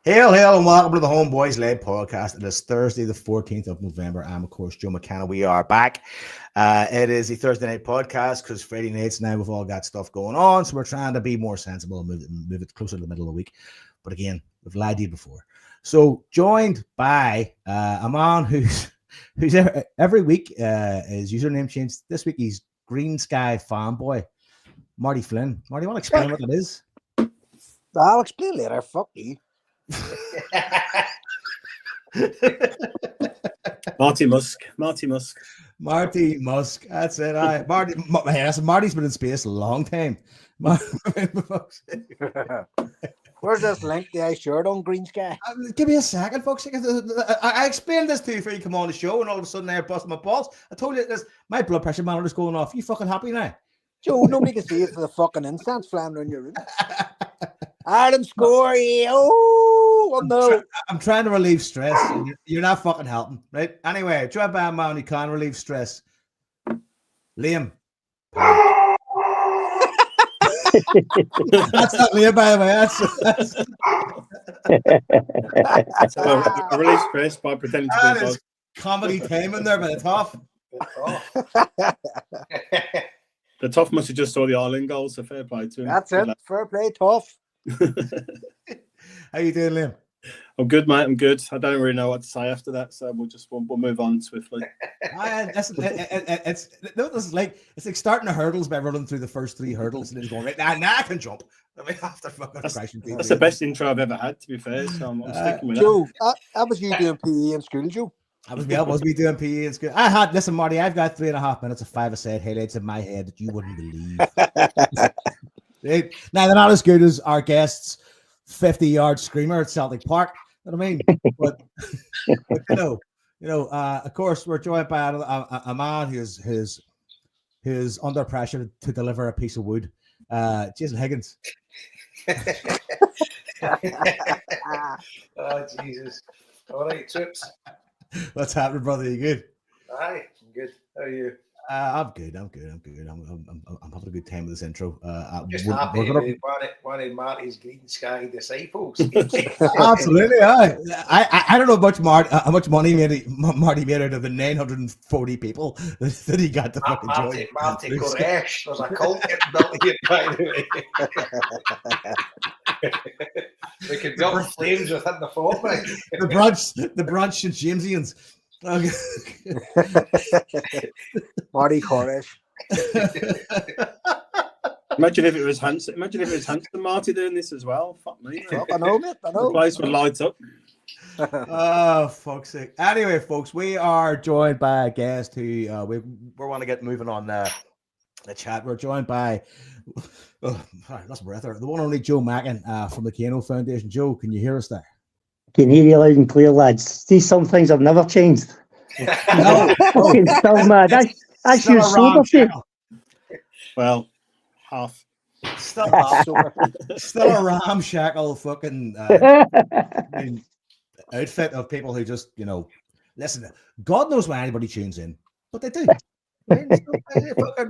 Hail, hail, and welcome to the HomeBhoys led podcast. It is Thursday, the 14th of November. I'm, of course, Joe Mackin. We are back. It is a Thursday night podcast because Friday nights now we've all got stuff going on, so we're trying to be more sensible and move it closer to the middle of the week. But again, we've lied to you before. So, joined by a man who's every week his username changed. This week he's Green Sky Fanboy, Marty Flynn. Marty, you want to explain what that is? I'll explain later. Fuck you. Marty Musk. That's it. Marty's been in space a long time. Where's this link to I shirt on Green Sky? Give me a second, folks. I explained this to you before you come on the show, and all of a sudden I busted my balls. I told you this. My blood pressure monitor's going off. You fucking happy now? Joe, nobody can see it for the fucking incense flying around your room. Adam score, oh no! I'm trying to relieve stress. And you're not fucking helping, right? Anyway, try by a man who can relieve stress. Liam. That's not Liam, by the way. That's I relieve stress by pretending to be a dog. Comedy timing there, but it's off. The Toff must have just saw the Ireland goal, so fair play to him. That's it. Fair play, Toff. How you doing, Liam? I'm good, mate. I'm good. I don't really know what to say after that, so we'll move on swiftly. It's like starting the hurdles by running through the first three hurdles and then going right now I can jump. I mean, after fucking crashing. That's the best intro I've ever had, to be fair. So I'm sticking with Joe, that was you doing PE in school, Joe. That was me doing PE in school. Listen, Marty, I've got 3.5 minutes of 5-a-side highlights in my head that you wouldn't believe. Right? Now, they're not as good as our guests' 50-yard screamer at Celtic Park. You know what I mean? But of course, we're joined by a man who's under pressure to deliver a piece of wood. Jason Higgins. Oh, Jesus. All right, Trips. What's happening, brother? You good? Aye, I'm good. How are you? I'm good. I'm having a good time with this intro. Just happy to be one of Marty's Green Sky disciples. Absolutely, I don't know how much money Marty made out of the 940 people that he got to fucking join. Marty Koresh. There's a cult getting built here, by the way. We could build flames within the fortnight. The brunch and Jamesians. Okay. Marty Koresh. Imagine if it was Hanson Marty doing this as well. Fuck me. I know, mate. I know. The place would light up. Oh, fuck's sake. Anyway, folks, we are joined by a guest who we want to get moving on the chat. We're joined by that's breath there. The one and only Joe Mackin from the Kano Foundation. Joe, can you hear us there? Can hear you loud and clear, lads. See, some things have never changed. No, fucking still mad. That's your sober shit. Well, half. Still a ramshackle fucking outfit of people who just, listen, God knows why anybody tunes in, but they do.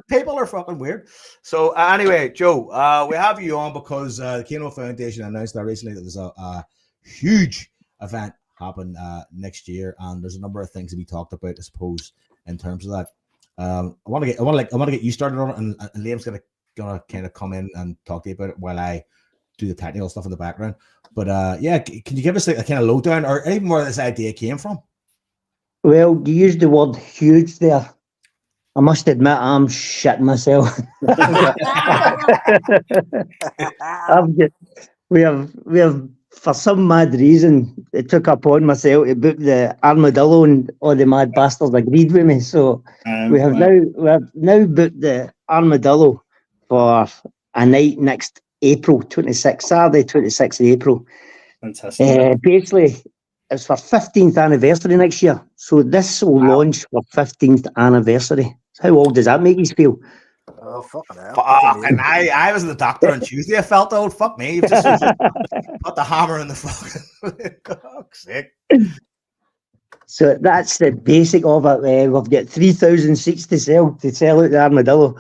People are fucking weird. So anyway, Joe, we have you on because the Kano Foundation announced that recently that there's a huge event happen next year, and there's a number of things to be talked about, I suppose, in terms of that. I want to get you started on it, and Liam's gonna kind of come in and talk to you about it while I do the technical stuff in the background. But can you give us a kind of lowdown, or even where this idea came from? Well, you used the word huge there. I must admit, I'm shitting myself. We have. For some mad reason, it took upon myself to book the armadillo, and all the mad bastards agreed with me. So we have now booked the armadillo for a night next April 26th, Saturday 26th of April. Fantastic. Basically, it's for 15th anniversary next year. So this will launch for 15th anniversary. How old does that make you feel? Oh, fucking hell. And I was the doctor on Tuesday. I felt old. Fuck me. You've just put the hammer in the fucking God's sake. So that's the basic of it. We've got 3,000 seats to sell out the armadillo.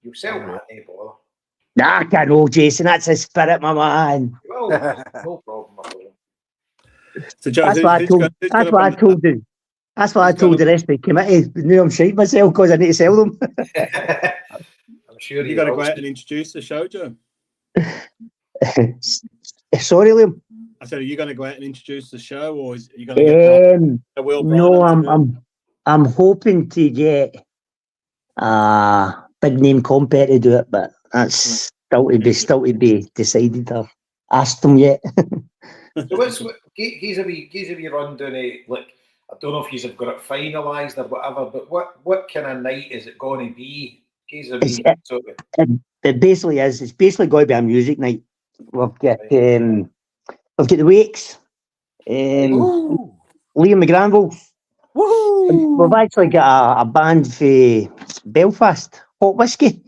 You sell that, boy. Nah, I can't know, Jason. That's a spirit, my man. You No, no problem at all. So, Joe, That's what I told. That's what I told you. That's what I told the rest of the committee. Now I'm shite myself because I need to sell them. I'm sure you got to go out and introduce the show, Joe. Sorry, Liam. I said, are you going to go out and introduce the show, or are you going to get Will Bryan? No, I'm hoping to get a big name compere to do it, but that's still to be decided. I've asked them yet. So give a wee rundown of, like, I don't know if you've got it finalised or whatever, but what kind of night is it going to be? It basically is. It's basically going to be a music night. We've got the Wakes, Liam McGranville. We've actually got a band for Belfast, Hot Whiskey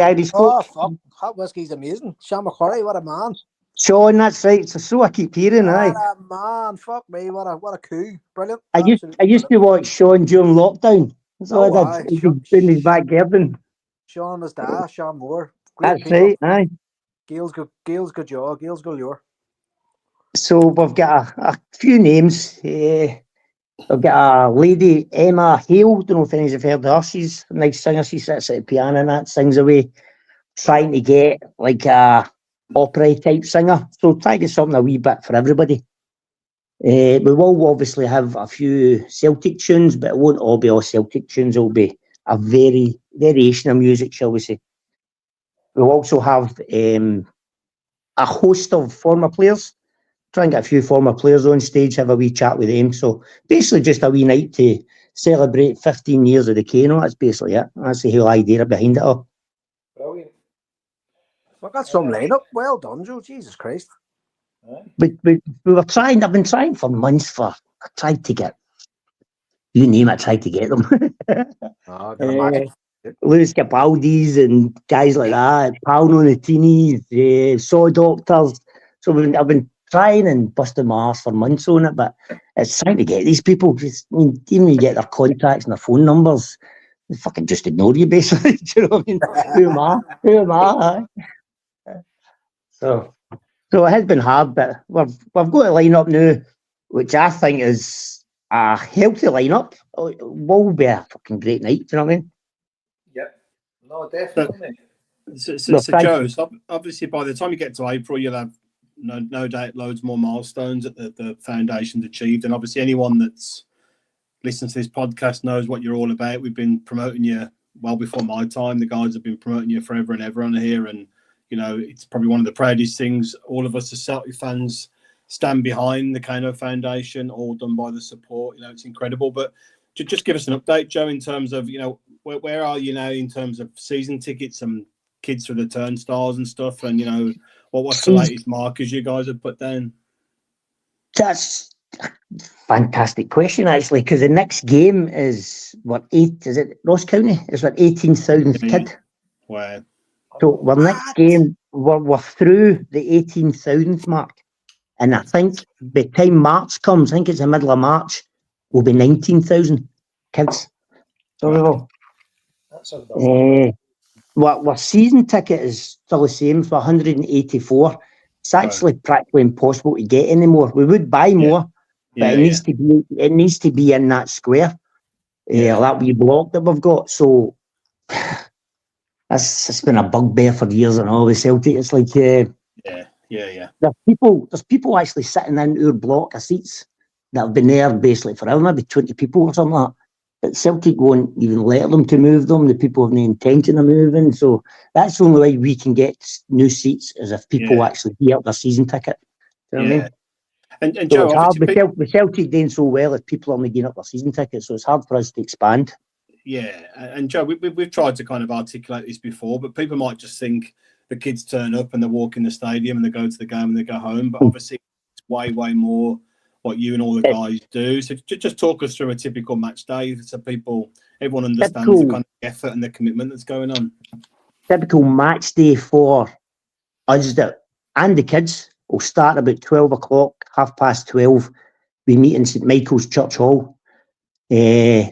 Irish folk. Oh, fuck. Hot Whiskey's amazing. Sean McCurry, what a man. Sean, that's right. So I keep hearing, What a man. Fuck me. What a coup. Brilliant. I used to watch Sean during lockdown. So I did. In his back garden. Sean and his dad, Sean Moore. Great That's people. Right, aye. Gail's good jaw. Gail's good lure. So we've got a few names. We've got a lady, Emma Hale. Don't know if any of you have heard of her. She's a nice singer. She sits at the piano and that, sings away. Trying to get like a opera type singer. So try to get something a wee bit for everybody. We will obviously have a few Celtic tunes, but it won't all be all Celtic tunes. It'll be a variation of music, shall we say. We'll also have a host of former players. Try and get a few former players on stage, have a wee chat with them. So basically just a wee night to celebrate 15 years of the Kano. That's basically it. That's the whole idea behind it all. Brilliant. Well, that's some lineup. Well done, Joe. Jesus Christ. We were trying. I've been trying for months. I tried to get, you name it, I tried to get them. Lewis Capaldi's and guys like that, Paolo Nutini's, Saw Doctors. So I've been trying and busting my arse for months on it, but it's trying to get these people. Just, even when you get their contacts and their phone numbers, they fucking just ignore you, basically. Do you know what I mean? Who am I? So it has been hard, but we've got a line-up now, which I think is a healthy line-up. It will be a fucking great night, do you know what I mean? Yep. No, definitely. So Joe, obviously by the time you get to April, you'll have no doubt loads more milestones that the foundation's achieved. And obviously anyone that's listened to this podcast knows what you're all about. We've been promoting you well before my time. The guys have been promoting you forever and ever on here. And, you know, it's probably one of the proudest things all of us as Celtic fans stand behind, the Kano Foundation, all done by the support. You know, it's incredible. But just give us an update, Joe, in terms of, you know, where are you now in terms of season tickets and kids through the turnstiles and stuff? And, you know, what's the latest markers you guys have put down? That's a fantastic question, actually, because the next game is, is it Ross County? It's 18,000th kid. Wow. So our next game, we're through the 18,000th mark. And I think by the time March comes, I think it's the middle of March, will be 19,000 kids. So that's unbelievable. Our season ticket is still the same for 184. It's actually practically impossible to get anymore. We would buy more, but it needs to be in that square, that wee block that we've got. So it's been a bugbear for years and all with Celtic. It's like There's people actually sitting in our block of seats that have been there basically forever, maybe 20 people or something like that. But Celtic won't even let them to move them. The people have no intention of moving. So that's the only way we can get new seats is if people actually pay up their season ticket. You know what I mean? And Joe, it's hard with Celtic doing so well if people aren't getting up their season ticket. So it's hard for us to expand. Yeah, and Joe, we've tried to kind of articulate this before, but people might just think the kids turn up and they walk in the stadium and they go to the game and they go home. But obviously, it's way more what you and all the guys do. So just talk us through a typical match day so everyone understands the kind of effort and the commitment that's going on. Typical match day for us and the kids will start about 12 o'clock, 12:30. We meet in St Michael's Church Hall. We've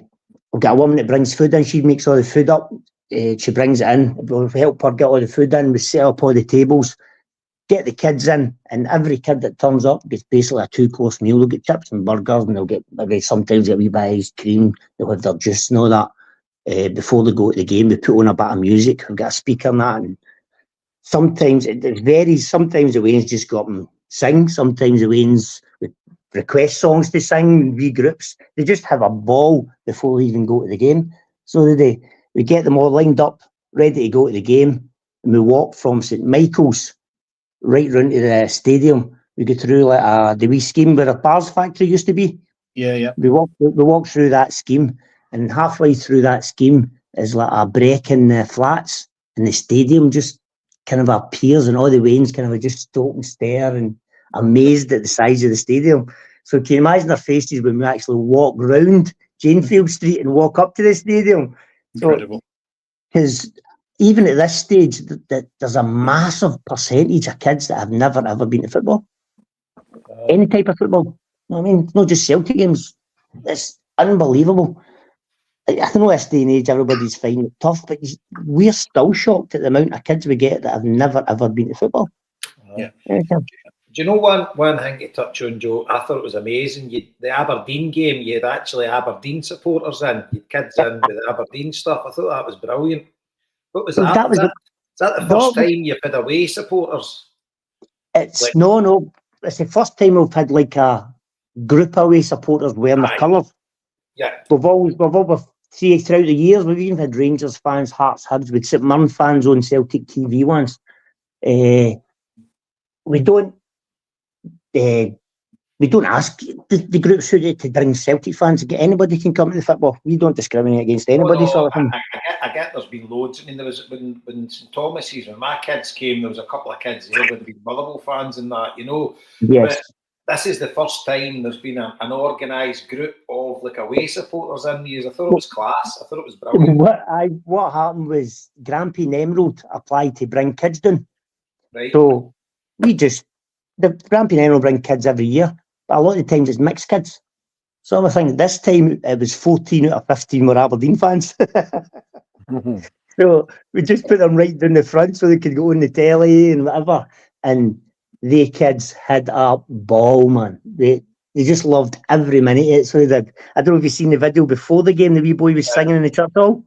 got a woman that brings food in. She makes all the food up. She brings it in. We'll help her get all the food in. We set up all the tables. get the kids in, and every kid that turns up gets basically a 2-course meal. They'll get chips and burgers, and they'll get maybe sometimes a wee bit of ice cream. They'll have their juice and all that. Before they go to the game, they put on a bit of music. We've got a speaker and that, and sometimes it varies. Sometimes the Waynes just go up and sing. Sometimes the Waynes would request songs to sing, wee groups. They just have a ball before they even go to the game. So we get them all lined up, ready to go to the game, and we walk from St Michael's right round to the stadium. We go through like the wee scheme where a bars factory used to be. Yeah. We walk through that scheme, and halfway through that scheme is like a break in the flats, and the stadium just kind of appears, and all the Waynes kind of just stop and stare and amazed at the size of the stadium. So can you imagine their faces when we actually walk round Janefield Street and walk up to the stadium? Incredible. Because even at this stage, that there's a massive percentage of kids that have never ever been to football, any type of football. You know what I mean, it's not just Celtic games. It's unbelievable. I know this day and age everybody's finding it tough, but we're still shocked at the amount of kids we get that have never ever been to football. Yeah. Do you know one thing to touch on, Joe? I thought it was amazing. The Aberdeen game, you had actually Aberdeen supporters in, you had kids in with the Aberdeen stuff. I thought that was brilliant. What was that? Is that the first time you've had away supporters? No. It's the first time we've had like a group away supporters wearing their colours. Yeah. We've always see throughout the years, we've even had Rangers fans, Hearts, Hibs, with St Mirren fans on Celtic TV once. We don't ask the groups to bring Celtic fans. Anybody can come to the football. We don't discriminate against anybody. I get there's been loads. I mean, there was when St Thomas's, when my kids came, there was a couple of kids there that had been Motherwell fans and that, you know. Yes. But this is the first time there's been an organised group of like away supporters in these. I thought it was class. I thought it was brilliant. What happened was Grampy and Emerald applied to bring kids down. Right. So the Grampy and Emerald bring kids every year, but a lot of the times it's mixed kids. So I think this time it was 14 out of 15 were Aberdeen fans. So we just put them right down the front so they could go on the telly and whatever. And the kids had a ball, man. They just loved every minute of it. So I don't know if you've seen the video before the game, the wee boy was singing in the church hall.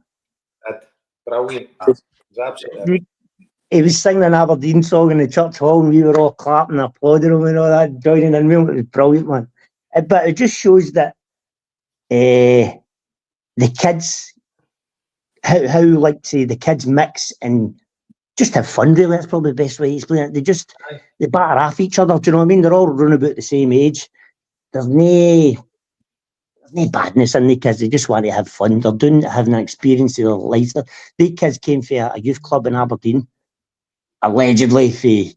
Brilliant. It was absolutely. He was singing an Aberdeen song in the church hall, and we were all clapping and applauding him and all that, joining in. It was brilliant, man. But it just shows that the kids, how like say the kids mix and just have fun. Really, that's probably the best way to explain it. They batter off each other. Do you know what I mean? They're all running about the same age. There's no badness in the kids. They just want to have fun. They're having an experience of their lives. The kids came from a youth club in Aberdeen, allegedly for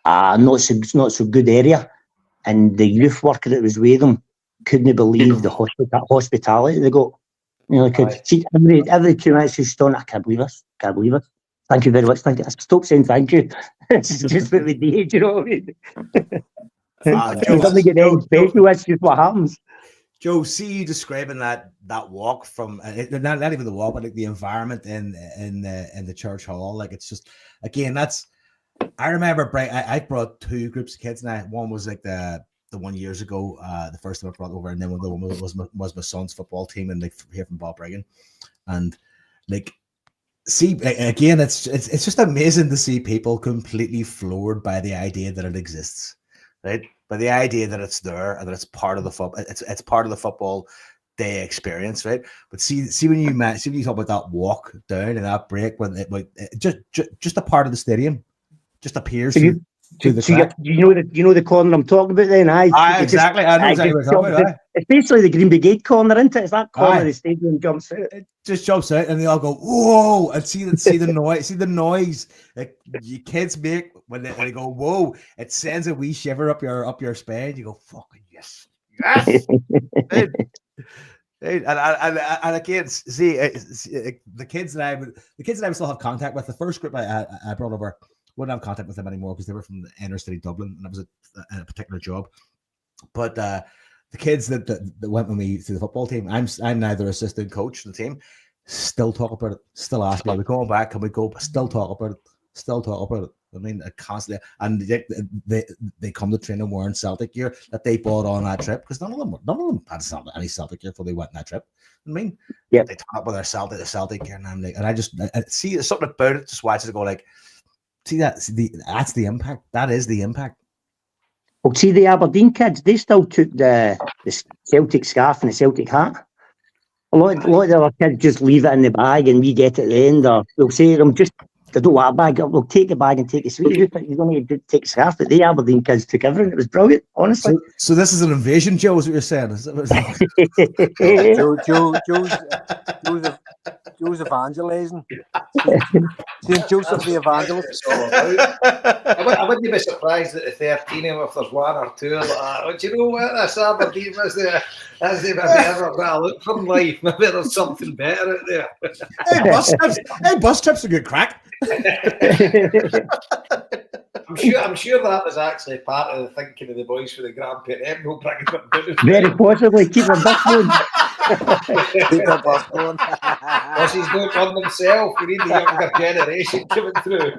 a not so good area, and the youth worker that was with them couldn't believe the hospitality they got. You know, every 2 minutes she's done. I can't believe this. Thank you very much. Thank you. Stop saying thank you. It's just what we did. You know what I mean? Doesn't get any special. That's just what happens. Joe, see you describing that walk from not even the walk, but like the environment in the church hall. Like it's just, again, I remember I brought 2 groups of kids now. One was like the 1 years ago, the first time I brought over, and then the one was my son's football team, and like here from Bob Regan, and like. See, again, it's just amazing to see people completely floored by the idea that it exists, right? By the idea that it's there and that it's part of the football. It's part of the football day experience, right? But see when you talk about that walk down and that break when just a part of the stadium just appears to the track. You know the corner I'm talking about then? Exactly. I know exactly what you're talking about. It's basically the Green Brigade corner, isn't it? It's that corner of the stadium jumps out. It just jumps out and they all go, whoa, and see the noise like you kids make when they go, whoa, it sends a wee shiver up your spine. You go, fucking yes. And again, see the kids that I would still have contact with. The first group I brought over, wouldn't have contact with them anymore because they were from the inner city Dublin, and it was a particular job. But the kids that went with me to the football team, I'm now their assistant coach of the team. Still talk about it. Still ask me, are we going back? Can we go? Still talk about it. still talk about it. I mean, constantly, and they come to training wearing Celtic gear that they bought on that trip, because none of them had any Celtic gear before they went on that trip. I mean, they turn up with their Celtic gear, and I'm like, and I see there's something about it. Just watch it go like, see that's the impact. That is the impact. Well, see the Aberdeen kids, they still took the Celtic scarf and the Celtic hat. A lot of the other kids just leave it in the bag and we get it at the end, or they'll say to them, just, they don't want a bag, we'll take the bag and take the sweet. You don't need to take the scarf, but the Aberdeen kids took everything. It was brilliant, honestly. So this is an invasion, Joe, is what you're saying? Joe's evangelizing. St. Joseph the Evangelist. I wouldn't be surprised at the 13, if there's one or two like that. Oh, do you know what? This Aberdeen was there. As they've ever got a look from life. Maybe there's something better out there. Bus trips are good crack. I'm sure that was actually part of the thinking of the boys for the grandparent. No bringing them down. Very possibly. Keep a bus going. Keep a bus going. Buses don't run themselves. We need the younger generation coming through.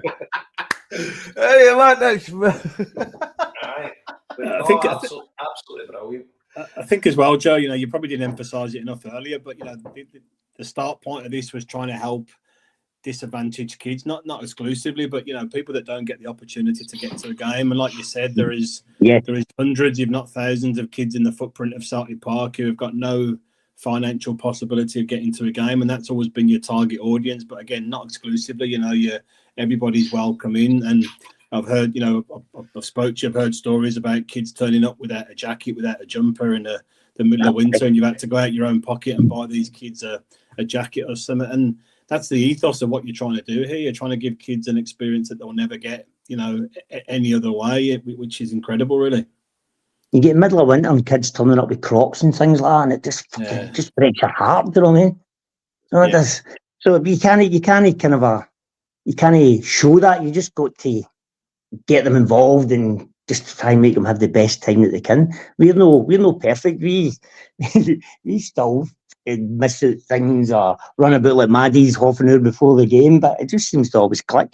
Hey, man, that's Right. I think absolutely brilliant. I think as well, Joe, you probably didn't emphasise it enough earlier, but the start point of this was trying to help disadvantaged kids, not exclusively, but people that don't get the opportunity to get to a game. And like you said, there is hundreds, if not thousands, of kids in the footprint of Celtic Park who have got no financial possibility of getting to a game, and that's always been your target audience. But again, not exclusively. Everybody's welcome in. And I've heard, I've spoke to you, I've heard stories about kids turning up without a jacket, without a jumper in the middle of winter, and you've had to go out your own pocket and buy these kids a jacket or something. And that's the ethos of what you're trying to do here. You're trying to give kids an experience that they'll never get, any other way, which is incredible, really. You get middle of winter and kids turning up with Crocs and things like that, and it just breaks your heart. Do you know what I mean? So it does. So you can't show that. You just got to get them involved and just try and make them have the best time that they can. We're no perfect. We still miss out things or run about like maddies half an hour before the game, but it just seems to always click.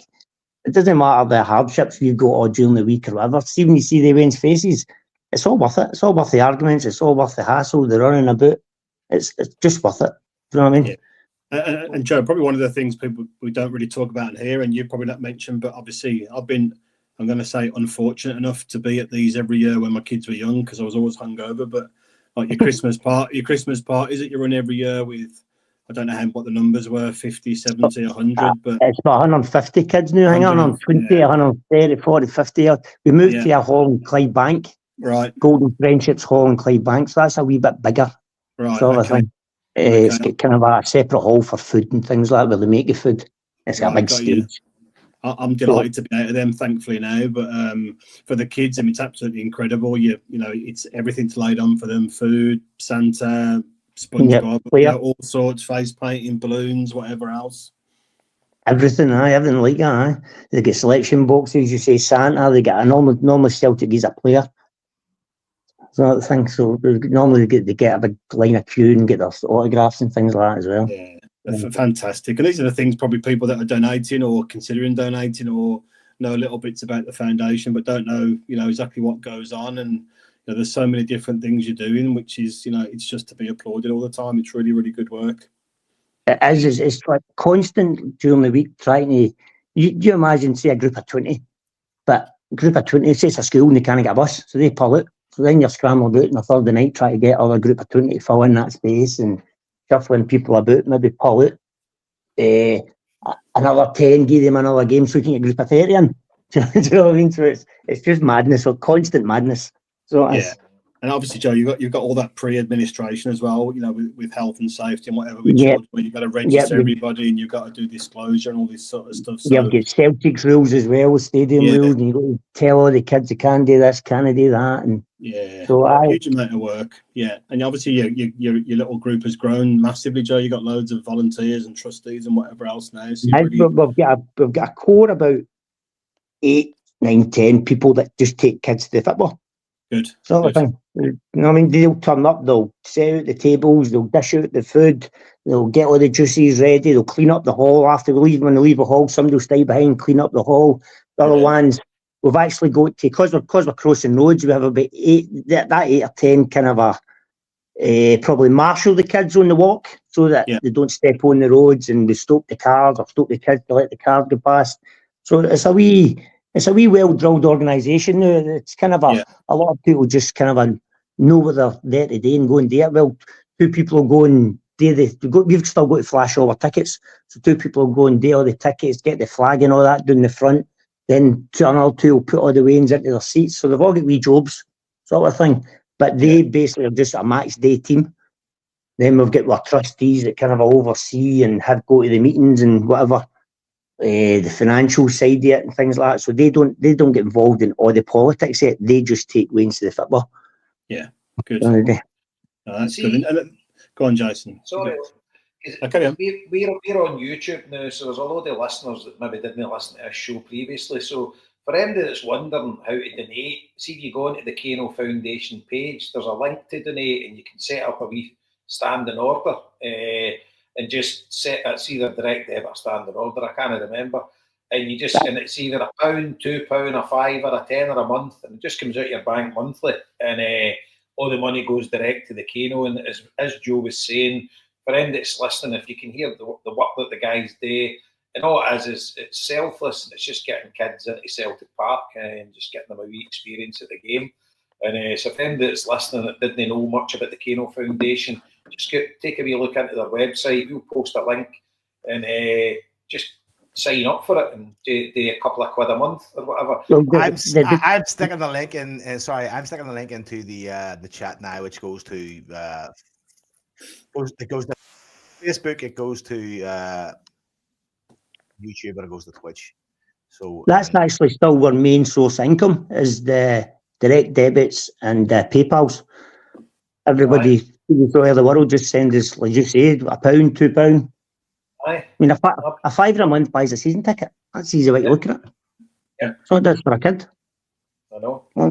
It doesn't matter the hardships you've got all during the week or whatever. See, when you see the men's faces, it's all worth it. It's all worth the arguments. It's all worth the hassle, the running about. It's just worth it. Do you know what I mean? Yeah. And Joe, probably one of the things we don't really talk about in here, and you probably not mentioned, but obviously I'm going to say unfortunate enough to be at these every year when my kids were young, because I was always hungover. But like your Christmas parties that you run every year with, I don't know what the numbers were, 50, 70, 100. But it's about 150 kids now. Hang on, 120, 130, 40, 50. We moved to a hall in Clydebank. Right. Golden Friendships Hall in Clydebank. So that's a wee bit bigger. Right. Sort of thing. It's got kind of a separate hall for food and things like that where they make the food. It's got a big stage. I'm delighted to be out of them, thankfully now. But for the kids, I mean, it's absolutely incredible. It's everything's laid on for them: food, Santa, SpongeBob, all sorts, face painting, balloons, whatever else. Everything like that. They get selection boxes. You say Santa. They get a normal Celtic is a player. So the thing. So normally they get a big line of queue and get their autographs and things like that as well. Yeah. Fantastic. And these are the things probably people that are donating or considering donating or know little bits about the foundation but don't know exactly what goes on. And there's so many different things you're doing, which is it's just to be applauded all the time. It's really, really good work. It is. It's like constant during the week trying to you imagine, say, a group of 20, but a group of 20, say it's a school and they can't get a bus, so they pull it. So then you're scrambling about on a Thursday night trying to get other group of 20 to fill in that space and shuffling people about, maybe pull it. Another 10, give them another game so you can get a group of 30 in. Do you know what I mean? So it's just madness, or constant madness. So and obviously, Joe, you've got all that pre-administration as well, with health and safety and whatever. You've got to register everybody, and you've got to do disclosure and all this sort of stuff. So you've got Celtics rules as well, stadium rules, and you've got to tell all the kids they can do this, can't do that, and so a huge amount of work. Yeah, and obviously your little group has grown massively, Joe. You've got loads of volunteers and trustees and whatever else now. So we've got a core about 8, 9, 10 people that just take kids to the football. Good. Sort of thing. You know what I mean? They'll turn up, they'll set out the tables, they'll dish out the food, they'll get all the juices ready, they'll clean up the hall after we leave. When they leave the hall, somebody will stay behind, clean up the hall. The other ones, we've actually got to, because we're crossing roads, we have about 8 or 10 kind of probably marshal the kids on the walk so that they don't step on the roads, and we stop the cars or stop the kids to let the cars go past. So it's a wee well-drilled organisation now. It's kind of a lot of people just kind of know what they're there to do and go and do it. Well, 2 people will go and do we've still got to flash all our tickets. So 2 people will go and do all the tickets, get the flag and all that down the front. Then another 2 will put all the weigh-ins into their seats. So they've all got wee jobs, sort of thing. But they basically are just a match day team. Then we've got our trustees that kind of oversee and go to the meetings and whatever. The financial side of it and things like that. So they don't get involved in all the politics yet. They just take Waynes to the football. Yeah, good. That's good. And, go on, Jason. Sorry. Okay. We're on YouTube now, so there's a lot of listeners that maybe didn't listen to this show previously. So for anybody that's wondering how to donate, see if you go onto the Kano Foundation page, there's a link to donate, and you can set up a wee standing order. And just set it's either direct debit or standing order, I can't remember. And you just and it's either £1, £2, £5, or £10 a month, and it just comes out of your bank monthly. And all the money goes direct to the Kano. And as Joe was saying, for anyone that's listening, if you can hear the work that the guys do, and all it is it's selfless, and it's just getting kids into Celtic Park and just getting them a wee experience at the game. And so if anyone that's listening that didn't know much about the Kano Foundation, just take a wee look into their website. We'll post a link, and just sign up for it and do a couple of quid a month or whatever. I'm sticking the link in. I'm sticking the link into the chat now, which goes to it goes to Facebook, it goes to YouTube, and it goes to Twitch. So that's actually still our main source of income is the direct debits and PayPal's. Everybody throughout the world just send us, like you said, £1, £2. I mean, a £5 a month buys a season ticket. That's the easy way to look at it. Yeah. So that's for a kid. I know. And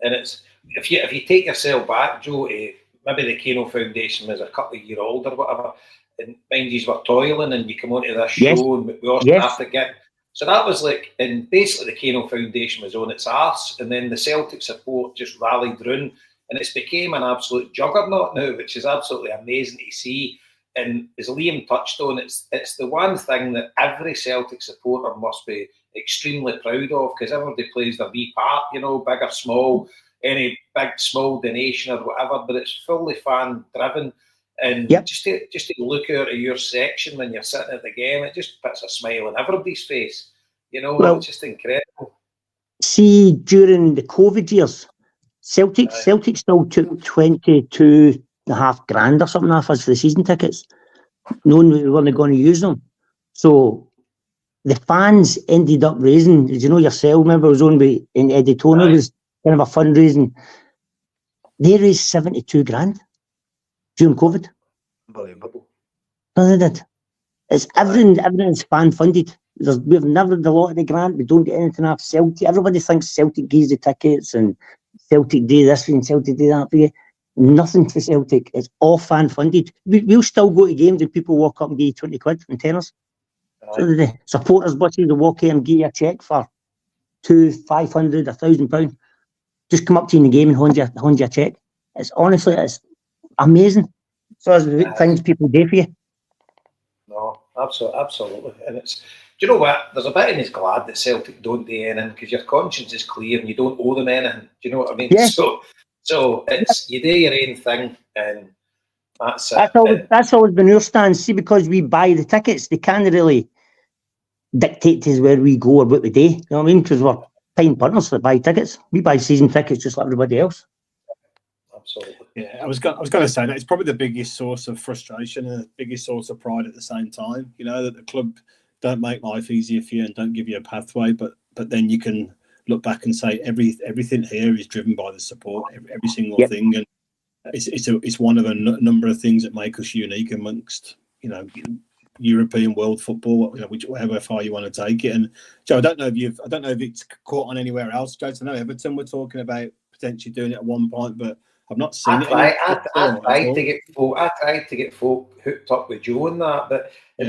it's if you take yourself back, Joe, maybe the Kano Foundation was a couple of years old or whatever, and mind you were toiling, and you come onto this show, and we also have to get. So that was like, and basically the Kano Foundation was on its arse, and then the Celtic support just rallied round, and it's became an absolute juggernaut now, which is absolutely amazing to see. And as Liam touched on, it's the one thing that every Celtic supporter must be extremely proud of, because everybody plays their wee part, big or small, any big, small donation or whatever, but it's fully fan-driven. And just to look out of your section when you're sitting at the game, it just puts a smile on everybody's face. It's just incredible. See, during the COVID years, Celtic still took 22.5 grand or something off us for the season tickets, knowing we weren't going to use them. So the fans ended up raising, as you know yourself, remember, it was on in Eddie Toner, was kind of a fundraising. They raised 72 grand during COVID. Unbelievable. No, they did. It's everything's fan funded. We've never had a lot of the grant. We don't get anything off Celtic. Everybody thinks Celtic gives the tickets and Celtic do this and Celtic do that for you. Nothing for Celtic. It's all fan funded. We'll still go to games and people walk up and give you 20 quid and tenors. So the supporters buses will walk in and give you a cheque for £200, £500, £1,000. Just come up to you in the game and hand you a cheque. It's amazing. So there's things people do for you. No, absolutely. And it's, do you know what? There's a bit in his glad that Celtic don't do anything, because your conscience is clear and you don't owe them anything. Do you know what I mean? Yeah. So it's you do your own thing, and that's it. That's always been our stance. See, because we buy the tickets, they can't really dictate to us where we go or what we do. You know what I mean? Because we're paying partners that buy tickets. We buy season tickets just like everybody else. Absolutely. Yeah, I was going to say that it's probably the biggest source of frustration and the biggest source of pride at the same time. That the club don't make life easier for you and don't give you a pathway, but then you can look back and say everything here is driven by the support, every single thing, and it's one of a number of things that make us unique amongst European world football, whichever far you want to take it. And Joe, I don't know if it's caught on anywhere else. Joe, I know Everton were talking about potentially doing it at one point, but I've not seen it. I tried to get folk hooked up with Joe and that, but it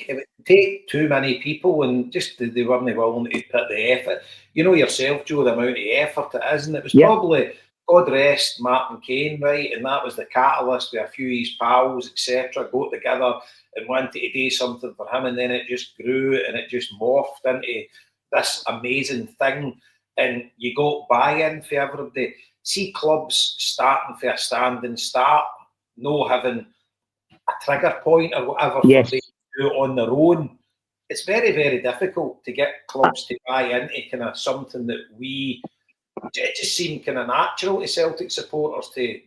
would take too many people, and just they weren't willing to put the effort. You know yourself, Joe, the amount of effort it is, and it was probably, God rest Martin Kane, right, and that was the catalyst with a few of his pals, etc., got together and wanted to do something for him, and then it just grew and it just morphed into this amazing thing, and you got buy-in for everybody. See clubs starting for a standing start, no having a trigger point or whatever for them to do it on their own. It's very, very difficult to get clubs to buy into kind of something that it just seemed kind of natural to Celtic supporters to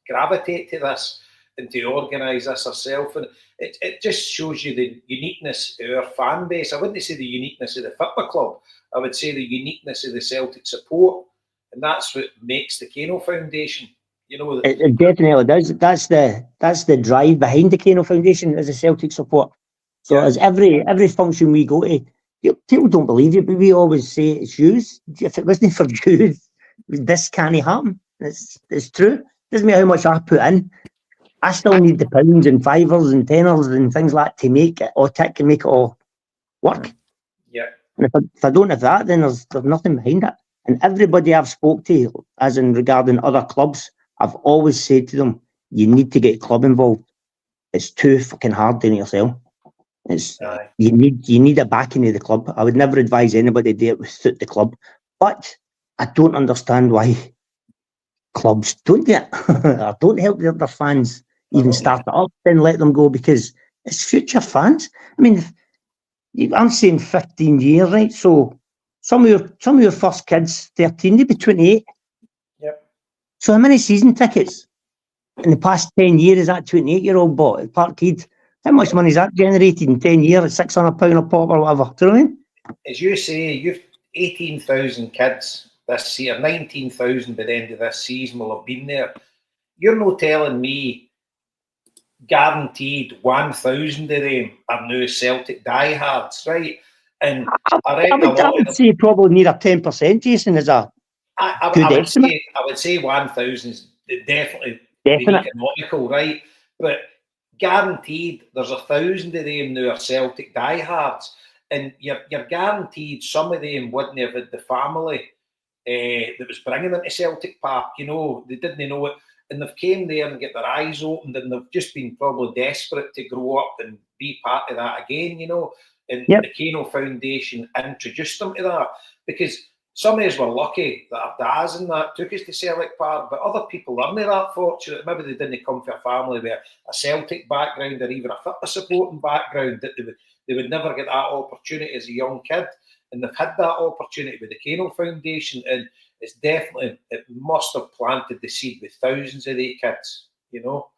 gravitate to this and to organise this ourselves. And it just shows you the uniqueness of our fan base. I wouldn't say the uniqueness of the football club. I would say the uniqueness of the Celtic support. And that's what makes the Kano Foundation. You know, it definitely does. That's the drive behind the Kano Foundation as a Celtic support. So as every function we go to, people don't believe it, but we always say it's yous. If it wasn't for yous, this can't happen. It's true. Doesn't matter how much I put in. I still need the pounds and fivers and tenors and things like that to make it all tick and make it all work. Yeah. And if I don't have that, then there's nothing behind it. And everybody I've spoke to, as in regarding other clubs, I've always said to them, you need to get a club involved. It's too fucking hard doing it yourself. You need a backing of the club. I would never advise anybody to do it without the club. But I don't understand why clubs don't do it. Or don't help their fans even start it up, then let them go, because it's future fans. I mean, I'm saying 15 years, right? So some of your first kids, 13, they'll be 28. Yep. So how many season tickets in the past 10 years is that 28-year-old bought at Parkhead? How much money is that generated in 10 years at £600 a pop or whatever? Do you know what I mean? As you say, you've 18,000 kids this year, 19,000 by the end of this season will have been there. You're not telling me guaranteed 1,000 of them are now Celtic diehards, right? And I would say probably near a 10%, Jason, is a good estimate. I would say 1,000 is definitely economical, right? But guaranteed there's 1,000 of them now are Celtic diehards, and you're guaranteed some of them wouldn't have had the family that was bringing them to Celtic Park. You know, they didn't know it, and they've came there and get their eyes opened, and they've just been probably desperate to grow up and be part of that again. You know, and the Kano Foundation introduced them to that, because some of us were lucky that our dads and that took us to Celtic Park, but other people aren't that fortunate. Maybe they didn't come from a family with a Celtic background or even a football supporting background, that they would never get that opportunity as a young kid. And they've had that opportunity with the Kano Foundation, and it must have planted the seed with thousands of these kids, you know.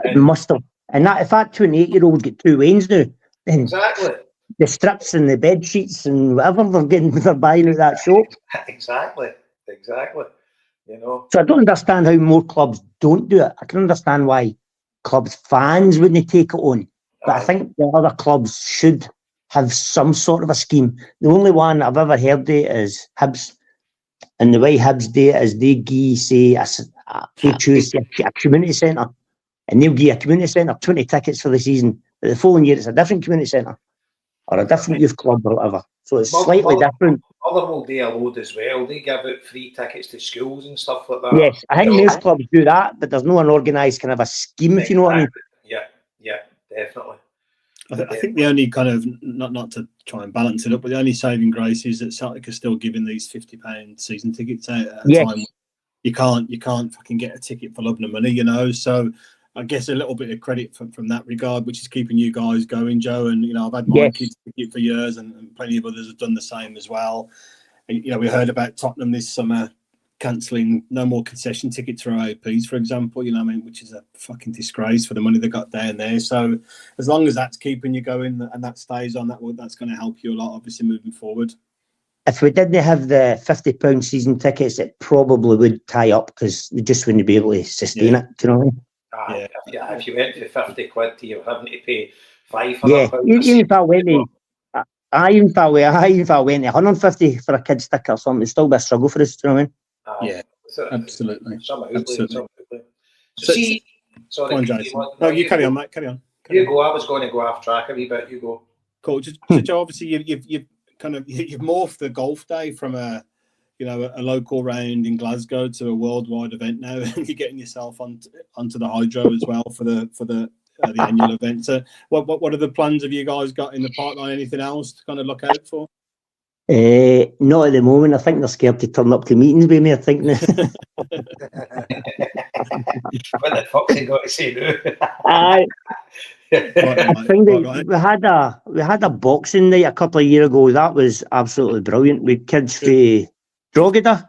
It must have. And that, if that 28-year-old get two wains now, then exactly. The strips and the bed sheets and whatever they're buying out that shop. Exactly. You know. So I don't understand how more clubs don't do it. I can understand why clubs fans wouldn't take it on, but I think the other clubs should have some sort of a scheme. The only one I've ever heard of is Hibs, and the way Hibs do it is they choose a community centre, and they'll give a community centre 20 tickets for the season, but the following year it's a different community centre or a different youth club or whatever. So it's slightly different. Other will do a load as well. They give out free tickets to schools and stuff like that. Yes, I think most clubs do that, but there's no an organised kind of a scheme, if you know what I mean. Yeah, definitely. I think the only kind of, not to try and balance it up, but the only saving grace is that Celtic are still giving these £50 season tickets out at a time. You can't fucking get a ticket for love nor money, you know. So I guess a little bit of credit from that regard, which is keeping you guys going, Joe. And, you know, I've had my kids ticket for years, and plenty of others have done the same as well. And, you know, we heard about Tottenham this summer cancelling no more concession tickets for AOPs, for example, you know what I mean, which is a fucking disgrace for the money they got down there. So as long as that's keeping you going and that stays on, that's going to help you a lot, obviously, moving forward. If we didn't have the £50 season tickets, it probably would tie up, because we just wouldn't be able to sustain it. Do you know what I mean? If you went for £50, you're having to pay £500. Even if I went to, even if I went to 150 for a kid's ticket or something, it'd still be a struggle for us. Do you know what I mean? Yeah, absolutely. Absolutely. Sorry, go on, Jason. No, you carry on, mate. Carry on. You go. I was going to go off track a wee bit. You go. Cool. So Joe, obviously you've morphed the golf day from a local round in Glasgow to a worldwide event now, and you're getting yourself onto the hydro as well for the annual event. So what are the plans have you guys got in the pipeline? Anything else to kind of look out for? Not at the moment. I think they're scared to turn up to meetings with me. I think. What the fuck's he got to say now? I think we had a boxing night a couple of years ago. That was absolutely brilliant with kids from Drogheda.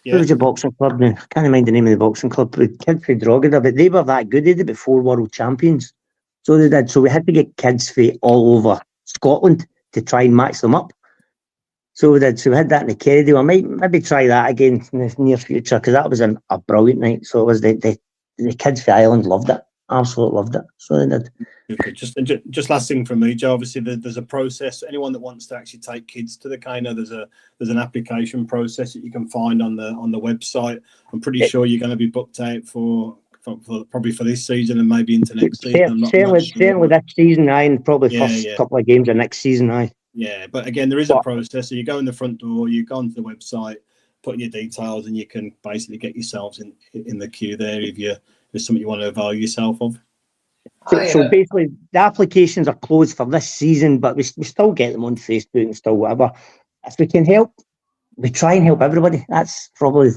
Yeah. It was a boxing club now. I can't remember the name of the boxing club with kids from Drogheda, but they were that good. They did about 4 world champions. So they did. So we had to get kids from all over Scotland to try and match them up. So we did. So we had that in the Kerry. I might maybe try that again in the near future because that was a brilliant night. So it was the kids from Ireland loved it. Absolutely loved it. So they did. Okay. Just last thing from me, Joe. Obviously, there's a process. Anyone that wants to actually take kids to the Kano, there's an application process that you can find on the website. I'm pretty sure you're going to be booked out for probably for this season and maybe into next season. Certainly this season, and probably first couple of games of next season, Yeah, but again, there is a process. So you go in the front door, you go onto the website, put in your details, and you can basically get yourselves in the queue there if there's something you want to avail yourself of. So basically, the applications are closed for this season, but we still get them on Facebook and still whatever. If we can help, we try and help everybody. That's probably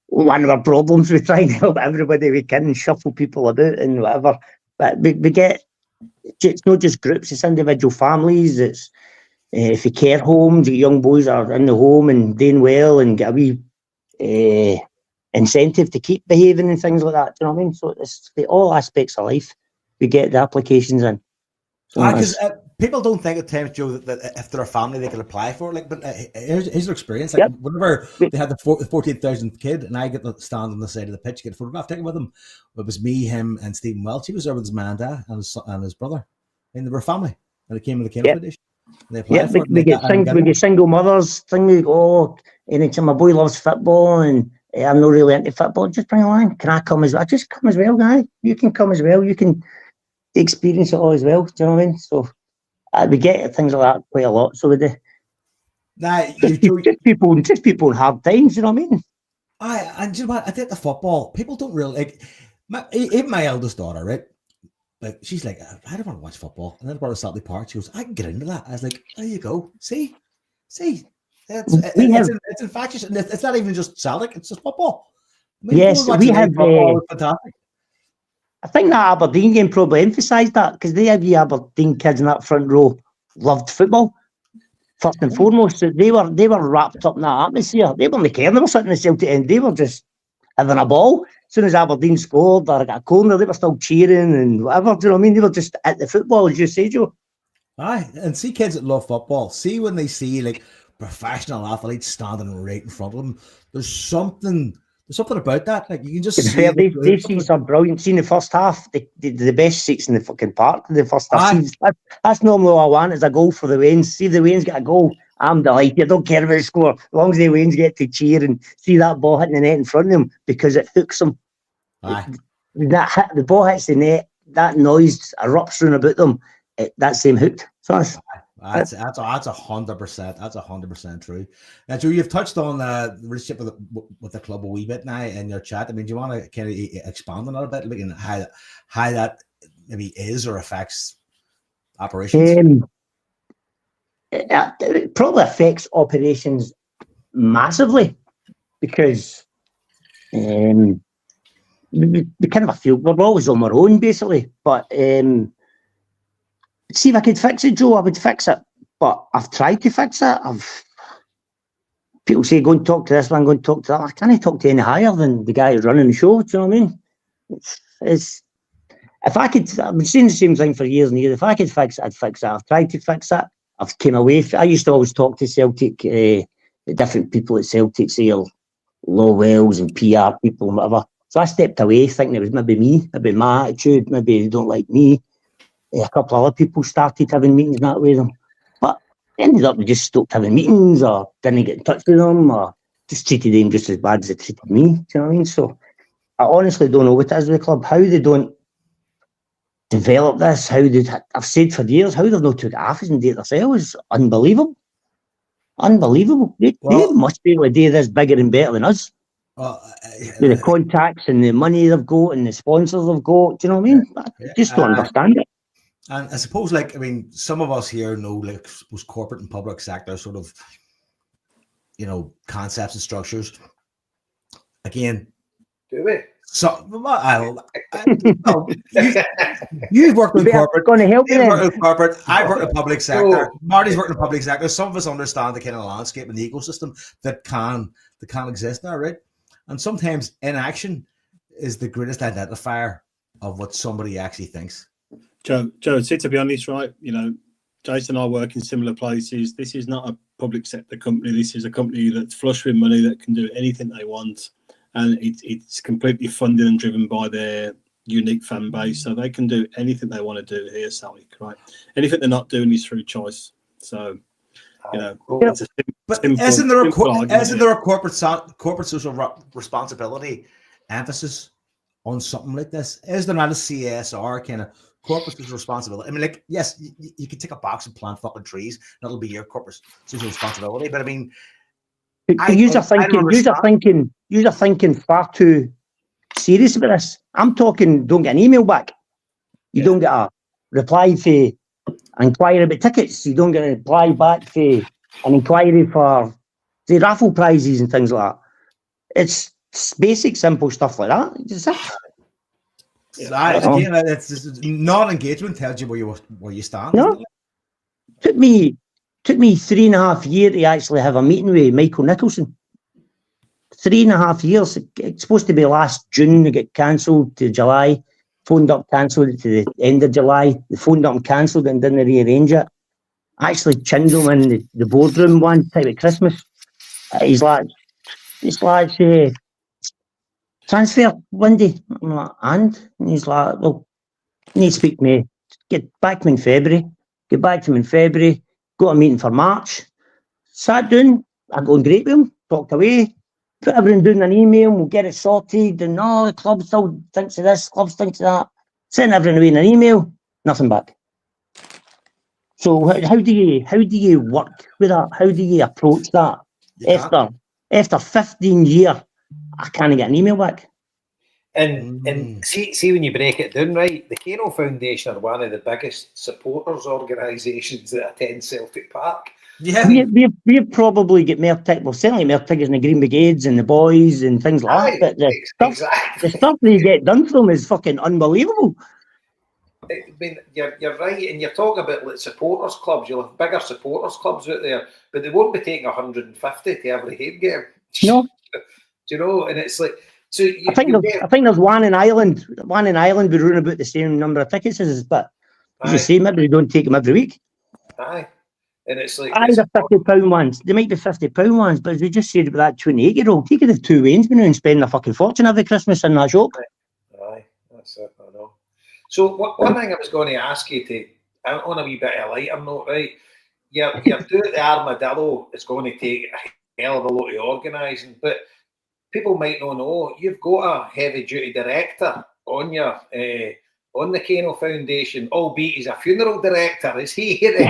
one of our problems. We try and help everybody we can and shuffle people about and whatever. But we get, it's not just groups, it's individual families. It's if you care homes, the young boys are in the home and doing well and get a wee incentive to keep behaving and things like that. Do you know what I mean? So it's all aspects of life. We get the applications in. Because people don't think at times, Joe, that if they're a family, they can apply for it. But here's your experience. Like whenever they had the 14,000th kid, and I get to stand on the side of the pitch, get a photograph taken with him. It was me, him, and Stephen Welch. He was there with his man, dad, and his brother, and they were a family. And they came with the Kano Foundation. They applied for it. We get single mothers thing. We go, anytime my boy loves football and I'm not really into football, just bring along. Can I come as well? Just come as well, guy. You can come as well. You can experience it all as well. Do you know what I mean? So we get things like that quite a lot. So we do. Just people in hard times. You know what I mean? And you know what? I think the football people don't really like. Even my eldest daughter, right? Like she's like, I don't want to watch football. And then I brought her to Saturday Park. She goes, I can get into that. I was like, there you go. See. It's infectious, and it's not even just Celtic; it's just football. Yes, we have. Fantastic. I think that Aberdeen game probably emphasised that because they had the Aberdeen kids in that front row loved football first and foremost. So they were wrapped up in that atmosphere. They weren't caring. They were sitting in the Celtic end. They were just having a ball. As soon as Aberdeen scored or got a corner, they were still cheering and whatever. Do you know what I mean? They were just at the football, as you say, Joe. Aye, and see kids that love football. See when they see like professional athletes standing right in front of them. There's something about that. Like you can just see. They see some brilliant. See in the first half, the best seats in the fucking park. The first half. That's normally all I want is a goal for the Wains. See if the Wains get a goal, I'm delighted. I don't care about the score. As long as the Wains get to cheer and see that ball hitting the net in front of them because it hooks them. The ball hits the net. That noise erupts around about them. That's them hooked. So that's 100%. That's 100% true. Now, Joe, you've touched on the relationship with the club a wee bit now in your chat. I mean, do you want to kind of expand on that a bit, looking at how that maybe is or affects operations? It probably affects operations massively because we kind of feel we're always on our own basically, but. See if I could fix it, Joe, I would fix it. But I've tried to fix it. People say, go and talk to this one, go and talk to that. I can't talk to any higher than the guy who's running the show. Do you know what I mean? If I could, I've been saying the same thing for years and years. If I could fix it, I'd fix it. I've tried to fix it. I've came away. I used to always talk to Celtic, the different people at Celtic, say, Law Wells and PR people and whatever. So I stepped away thinking it was maybe me, maybe my attitude, maybe they don't like me. A couple of other people started having meetings that way with them. But ended up we just stopped having meetings or didn't get in touch with them or just treated them just as bad as they treated me. Do you know what I mean? So I honestly don't know what it is with the club, how they don't develop this, how they, I've said for years, how they've not took office and do it themselves is unbelievable. Unbelievable. They must be able to do this bigger and better than us. With the contacts and the money they've got and the sponsors they've got. Do you know what I mean? I just don't understand it. And I suppose, like, I mean, some of us here know, like, was corporate and public sector sort of, you know, concepts and structures. Again, do we? So, you've worked in corporate. Going to help you. Worked in corporate. I've worked in public sector. Marty's worked in public sector. Some of us understand the kind of landscape and the ecosystem that can exist now, right? And sometimes inaction is the greatest identifier of what somebody actually thinks. Joe, see, to be honest, right, you know, Jason and I work in similar places. This is not a public sector company. This is a company that's flush with money that can do anything they want. And it's completely funded and driven by their unique fan base. So they can do anything they want to do here, Sally, right? Anything they're not doing is through choice. So, you know, it's a simple, isn't there a corporate social responsibility emphasis on something like this? Is there not a CSR kind of corporate social responsibility? I mean, like, yes, you can take a box and plant fucking trees. That'll be your corporate social responsibility. But I mean, you're thinking far too serious about this. I'm talking, don't get an email back. You don't get a reply for inquiry about tickets. You don't get a reply back for an inquiry for the raffle prizes and things like that. It's basic, simple stuff like that. Again, it's non-engagement tells you where you stand. No, took me 3.5 years to actually have a meeting with Michael Nicholson. 3.5 years. It's supposed to be last June. It got cancelled to July. Phoned up, cancelled it to the end of July. They phoned up and cancelled it and didn't rearrange it. I actually chinned him in the boardroom one time at Christmas. He's like, transfer Wendy. I'm like, and he's like, well, you need to speak to me. Get back to me in February. Get back to him in February. Got a meeting for March. Sat down. I go on great with him. Talked away. Put everything down in an email. We'll get it sorted. And the club still thinks of this. Club thinks of that. Send everything away in an email. Nothing back. So how do you work with that? How do you approach that? After 15 years, I can't get an email back. And see when you break it down, right? The Kano Foundation are one of the biggest supporters organisations that attend Celtic Park. Yeah, we probably get more tickets. Well, certainly more tickets in the Green Brigades and the boys and things like that. But the stuff they get done for them is fucking unbelievable. I mean, you're right, and you're talking about like supporters clubs. You'll have bigger supporters clubs out there, but they won't be taking 150 to every home game. No, do you know? And it's like, so I think there's one in Ireland. One in Ireland would run about the same number of tickets as us, but as you say, maybe they don't take them every week. Aye. And it's like the £50 ones. They might be £50 ones, but as we just said about that 28-year-old, he could have two wains now and spend a fucking fortune every Christmas in that shop. Aye, that's it. I know. So one thing I was going to ask you on a wee bit of a lighter note, right? You're doing the Armadillo. It's going to take a hell of a lot of organising, but people might not know you've got a heavy-duty director on your on the Kano Foundation, albeit he's a funeral director. Is he here? The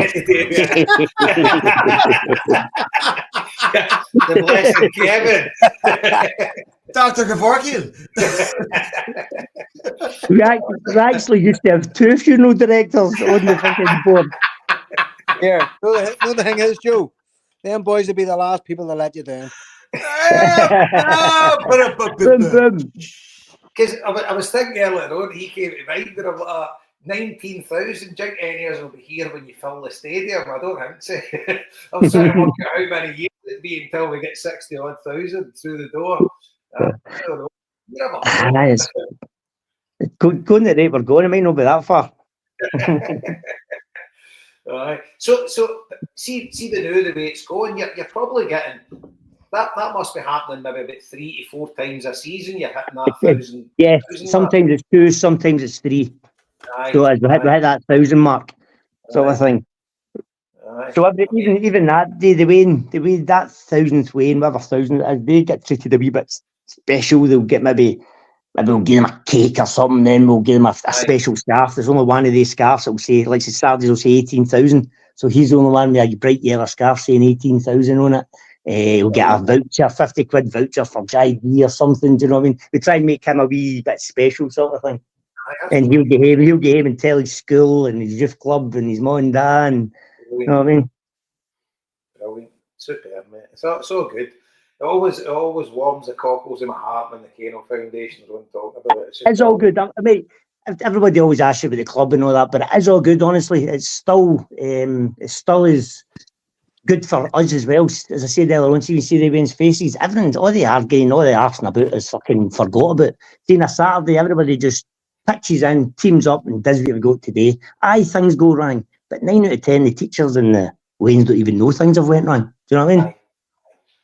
blessed Kevin. Dr. Kevorkian. We actually used to have two funeral directors on the fucking board. Yeah, no, the thing is, Joe, them boys will be the last people to let you down. Because I was thinking earlier on, he came to mind that I'm like, 19,000 junk engineers will be here when you fill the stadium. I don't think so. I'm trying to work out how many years it'd be until we get 60-odd thousand through the door. I don't know. Nice. Going the rate we're going, it might not be that far. All right. So see the way it's going, you're probably getting that must be happening maybe about 3 to 4 times a season. You're hitting that 1,000. Yeah, sometimes it's 2, sometimes it's 3. Aye, so as we hit that 1,000 mark, sort of thing. So even that day, the way that 1000th weighing, whatever 1000 it is, they get treated a wee bit special. They'll get maybe we'll give them a cake or something, then we'll give them a special scarf. There's only one of these scarves that will say, like the Saturdays will say 18,000. So he's the only one with a bright yellow scarf saying 18,000 on it. He'll get a voucher, 50 quid voucher for JD or something. Do you know what I mean? We try and make him a wee bit special sort of thing. And he'll get him and tell his school and his youth club and his mum and dad. And, you know what I mean? Brilliant. Superb, mate. So good. It always warms the cockles in my heart when the Kano Foundation is on talking about it. It's all good. I mean, everybody always asks you about the club and all that, but it is all good, honestly. It still is good for us as well. As I said earlier on, see the everyone's faces, everything, all the arguing, all the arsing about is fucking forgot about. Seeing a Saturday, everybody just pitches in, teams up and does what we've got today. Aye, things go wrong, but 9 out of 10, the teachers and the lanes don't even know things have went wrong. Do you know what I mean?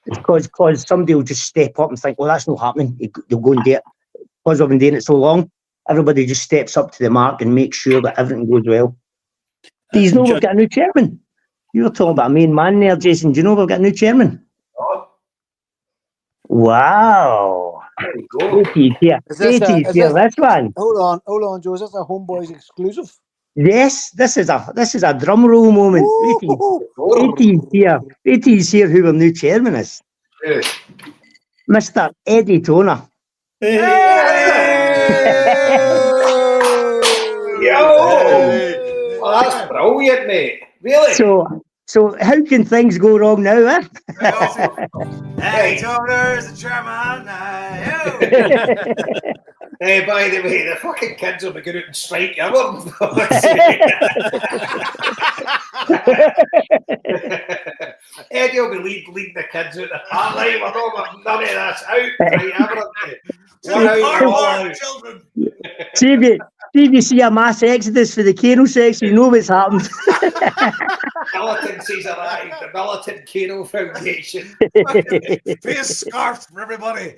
It's because somebody will just step up and think, well, that's not happening. They'll go and do it. Because we've been doing it so long, everybody just steps up to the mark and makes sure that everything goes well. Do you know we've got a new chairman? You were talking about a main man there, Jason. Do you know we've got a new chairman? Oh. Wow. There we go. This one. Hold on, Joe. Is this a HomeBhoys exclusive? Yes, this is a drum roll moment. Wait till you hear who our new chairman is. Yes. Mr. Eddie Toner. Yo! Well, that's brilliant, mate. Really? So how can things go wrong now, eh? Hey, Toner's the chairman. Hey, by the way, the fucking kids will be going out and strike you. Eddie will be leading the kids out the park. Like, none of that's out. See if you see a mass exodus for the Kano section, you know what's happened. Militancy's arrived. The Militant Kano Foundation. Be a scarf for everybody.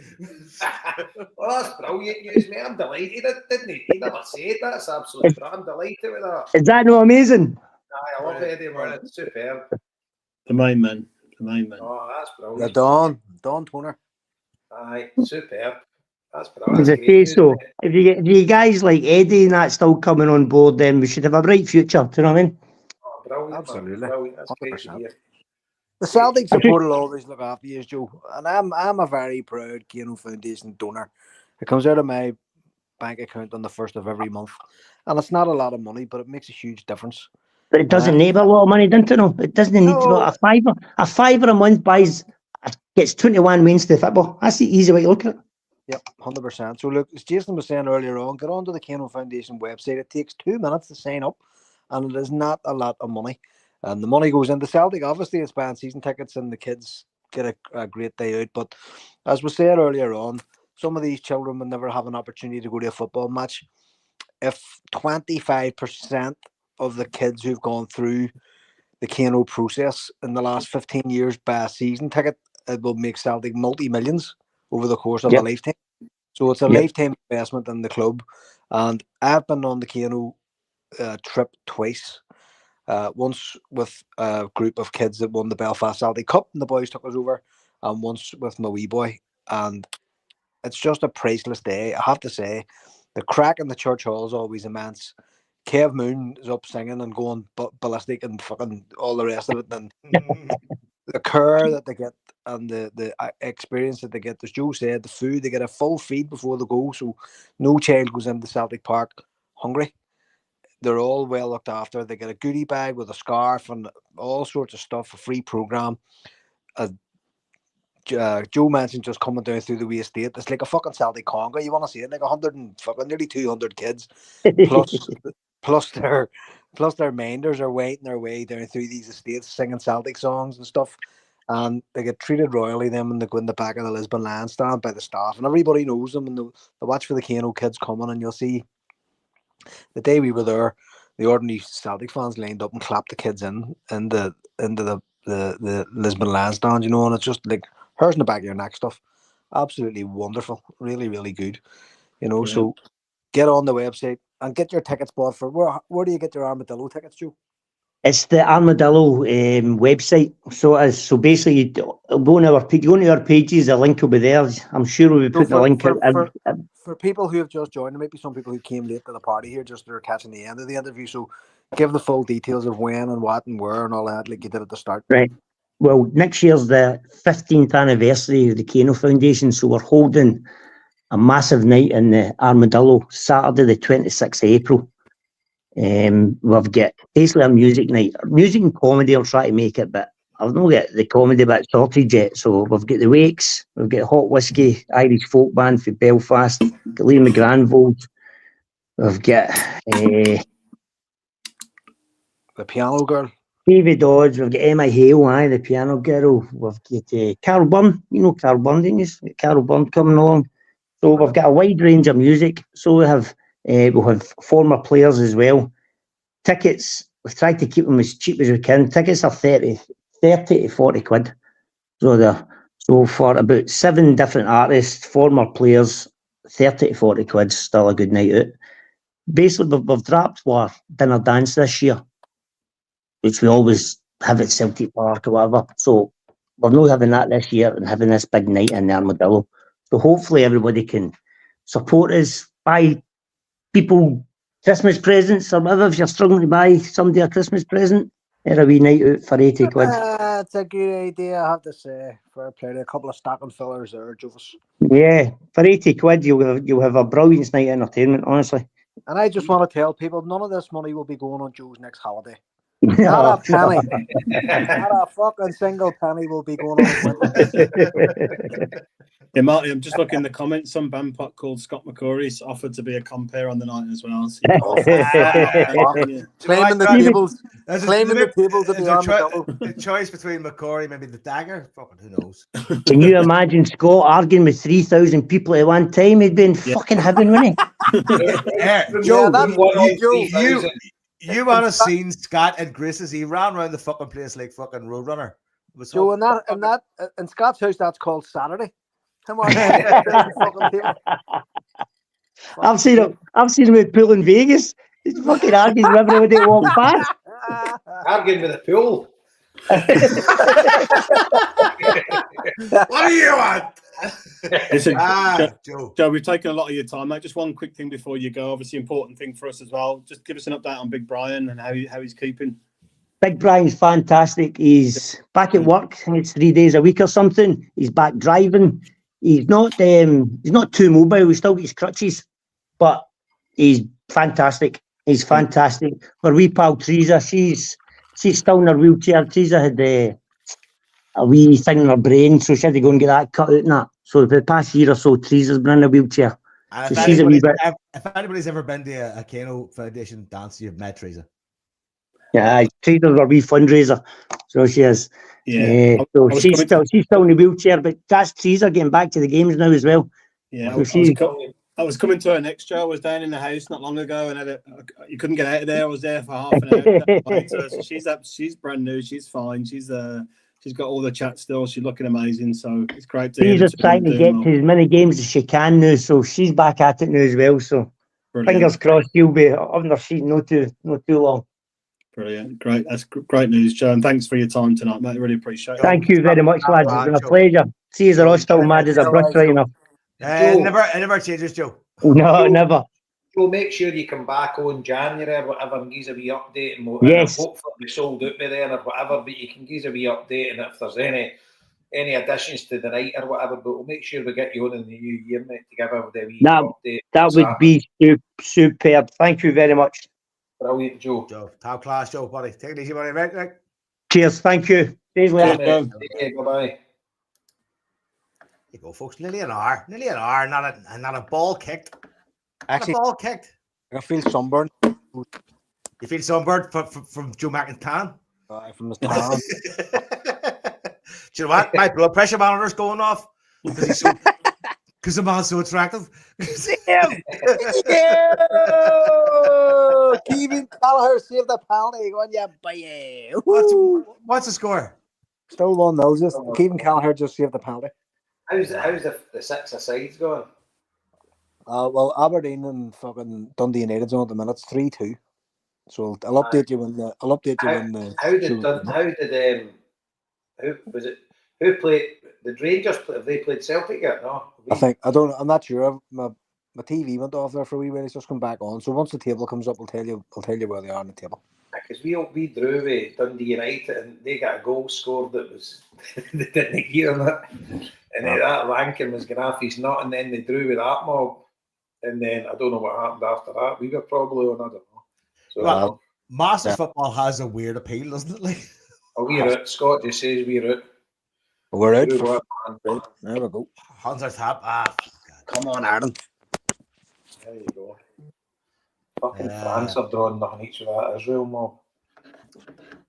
Well, that's brilliant news, mate. I'm delighted, didn't he? He never said that. That's absolutely brilliant. I'm delighted with that. Is that not amazing? I love Eddie, man. It's superb. The main man. Oh, that's brilliant. The Don Toner. Aye, superb. That's brilliant. As I say so, if you guys like Eddie and that still coming on board, then we should have a bright future. Do you know what I mean? Oh, brilliant. Absolutely. Brilliant. That's great to hear. The Celtic support will always look after you, Joe. And I'm a very proud Kano Foundation donor. It comes out of my bank account on the 1st of every month. And it's not a lot of money, but it makes a huge difference. But it doesn't need a lot of money, doesn't it? No, it doesn't need a fiver. A fiver a month gets 21 wins to football. That's the easy way to look at it. Yep, 100%. So look, as Jason was saying earlier on, get onto the Kano Foundation website. It takes 2 minutes to sign up, and it is not a lot of money. And the money goes into Celtic. Obviously, it's buying season tickets, and the kids get a great day out. But as we said earlier on, some of these children will never have an opportunity to go to a football match. If 25% of the kids who've gone through the Kano process in the last 15 years buy a season ticket, it will make Celtic multi-millions over the course of a lifetime. So it's a lifetime investment in the club. And I've been on the Kano trip twice. Once with a group of kids that won the Belfast Celtic Cup and the boys took us over, and once with my wee boy. And it's just a priceless day. I have to say, the crack in the church hall is always immense. Kev Moon is up singing and going ballistic and fucking all the rest of it. And the care that they get and the experience that they get, as Joe said, the food, they get a full feed before they go, so no child goes into Celtic Park hungry. They're all well looked after. They get a goodie bag with a scarf and all sorts of stuff, a free program. Joe mentioned just coming down through the wee estate. It's like a fucking Celtic conga. You want to see it? Like 100 and fucking nearly 200 kids, plus their minders are waiting their way down through these estates singing Celtic songs and stuff. And they get treated royally then when they go in the back of the Lisbon land stand by the staff, and everybody knows them, and they watch for the Kano kids coming. And you'll see the day we were there, the ordinary Celtic fans lined up and clapped the kids into the Lisbon land stand, you know, and it's just like hairs in the back of your neck stuff. Absolutely wonderful, really, really good, you know. So get on the website and get your tickets bought for. Where do you get your Armadillo tickets, Joe? It's the Armadillo website. So it is. So basically, you go on our pages. The link will be there. I'm sure we'll be putting the link out. For people who have just joined, there might be some people who came late to the party here, just they're catching the end of the interview. So give the full details of when and what and where and all that, like you did at the start. Right. Well, next year's the 15th anniversary of the Kano Foundation, so we're holding a massive night in the Armadillo, Saturday the 26th of April. We've got basically a music night. Music and comedy, I'll try to make it, but I've not got the comedy bit sorted yet. So we've got the Wakes, we've got Hot Whiskey, Irish folk band from Belfast, got Liam McGranvold, we've got the piano girl. David Dodds, we've got Emma Hale, the piano girl. We've got Carol Byrne, you know Carol Byrne, didn't you? Carol Byrne coming along. So we've got a wide range of music. So we'll have former players as well. Tickets, we've tried to keep them as cheap as we can. Tickets are 30 to 40 quid. So for about 7 different artists, former players, 30 to 40 quid, still a good night out. Basically, we've dropped our dinner dance this year, which we always have at Celtic Park or whatever. So we're not having that this year and having this big night in the Armadillo. So hopefully everybody can support us, buy people Christmas presents or whatever. If you're struggling to buy somebody a Christmas present, have a wee night out for 80 quid. That's a good idea, I have to say. Fair play to a couple of stocking fillers there, Jovis. Yeah, for 80 quid, you'll have a brilliant night of entertainment, honestly. And I just want to tell people, none of this money will be going on Joe's next holiday. Not a penny. Not a fucking single penny will be going on. Yeah, Marty, I'm just looking in the comments. Some bandpot called Scott McCurry's offered to be a compare on the night as well. So claiming the tables. Claiming the tables at the Armadillo. The choice between McCurry, maybe the dagger. Fucking who knows? Can you imagine Scott arguing with 3,000 people at one time? He'd be in fucking heaven, wouldn't he? Joe, you might have seen Scott and Grace's. He ran around the fucking place like fucking Roadrunner. Joe, in Scott's house, that's called Saturday. Come on, I've seen him with pool in Vegas. He's fucking arguing with everybody that walks past. Arguing with the pool. What do you want? Listen, Joe, we've taken a lot of your time, mate. Just one quick thing before you go. Obviously, important thing for us as well. Just give us an update on Big Brian and how he's keeping. Big Brian's fantastic. He's back at work. I think it's 3 days a week or something. He's back driving. He's not too mobile. He still got his crutches, but he's fantastic. He's fantastic. Our wee pal Teresa, she's still in her wheelchair. Teresa had a wee thing in her brain, so she had to go and get that cut out and that. So for the past year or so, Teresa's been in a wheelchair. And so she's a wee bit. If anybody's ever been to a Kano Foundation dance, you've met Teresa. Yeah, Teresa's our wee fundraiser, so she is. Yeah, so she's still in a wheelchair, but that's Teresa getting back to the games now as well. Yeah, so I was coming to her next show. I was down in the house not long ago, and you couldn't get out of there. I was there for half an hour. So she's brand new. She's fine. She's got all the chat still. She's looking amazing. So it's great to She's just trying to get to as many games as she can now. So she's back at it now as well. So fingers crossed she'll be on her feet not too long. Brilliant. Great. That's great news, Joe. And thanks for your time tonight, mate. I really appreciate it. Thank you very much, lads. It's been a pleasure. See you, they're all still mad as a brush right enough. It never changes, Joe. No, never. Joe, make sure you come back on January or whatever and give us a wee update. And yes. Hopefully we sold out by then or whatever, but you can give us a wee update. And if there's any additions to the night or whatever, but we'll make sure we get you on in the new year, mate, to give everybody a wee update. That would be superb. Thank you very much. Brilliant, Joe. Top class, Joe, buddy. Take it easy, buddy. Right. Cheers. Thank you. Cheers, later. Bye-bye. You go, folks. Nearly an hour. Not a ball kicked. Actually, not a ball kicked. I feel sunburned. You feel sunburned from Joe Mackin tan? From his tan. Do you know what? My blood pressure monitor's going off because the man's so attractive. Damn! Kevin Gallagher saved the penalty. Go on, yeah, boy. What's the score? Still 1-0. Just Kevin Gallagher just saved the penalty. How's the 6-a-sides going? Well, Aberdeen and fucking Dundee United's on at the minute. It's 3-2. So I'll update you when the. Who was it? Who played? Did Rangers play? Have they played Celtic yet? No. I'm not sure. My TV went off there for a wee while. It's just come back on. So once the table comes up, I'll tell you where they are on the table. Because we drew with Dundee United and they got a goal scored that was they didn't hear that, and that ranking was going off his nut, and then they drew with that mob, and then I don't know what happened after that. We were probably on, I don't know. So Masters football has a weird appeal, doesn't it? Like, we're out. Scott just says we're out. We're out. Right. There we go. Hunter's tap. Come on, Ireland. There you go. Fucking France are drawing nothing each of that Israel mob.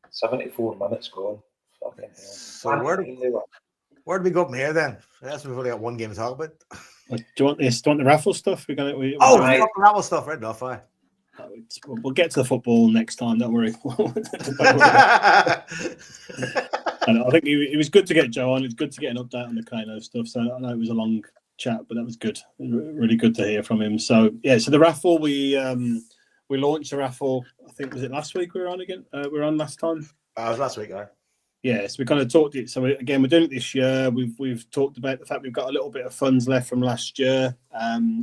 74 minutes gone. Fucking hell. So where do we go from here then? That's we've only got one game to talk about. Do you want this? Do you want the raffle stuff? The raffle stuff, right enough, aye. We'll get to the football next time. Don't worry. And I think it was good to get Joe on. It's good to get an update on the Kano stuff. So I know it was a long chat, but that was good. Really good to hear from him. So so the raffle we launched a raffle. I think was it last week we were on again. We were on last time. It was last week, aye. Yes, we kind of talked it. So we're doing it this year. We've talked about the fact we've got a little bit of funds left from last year.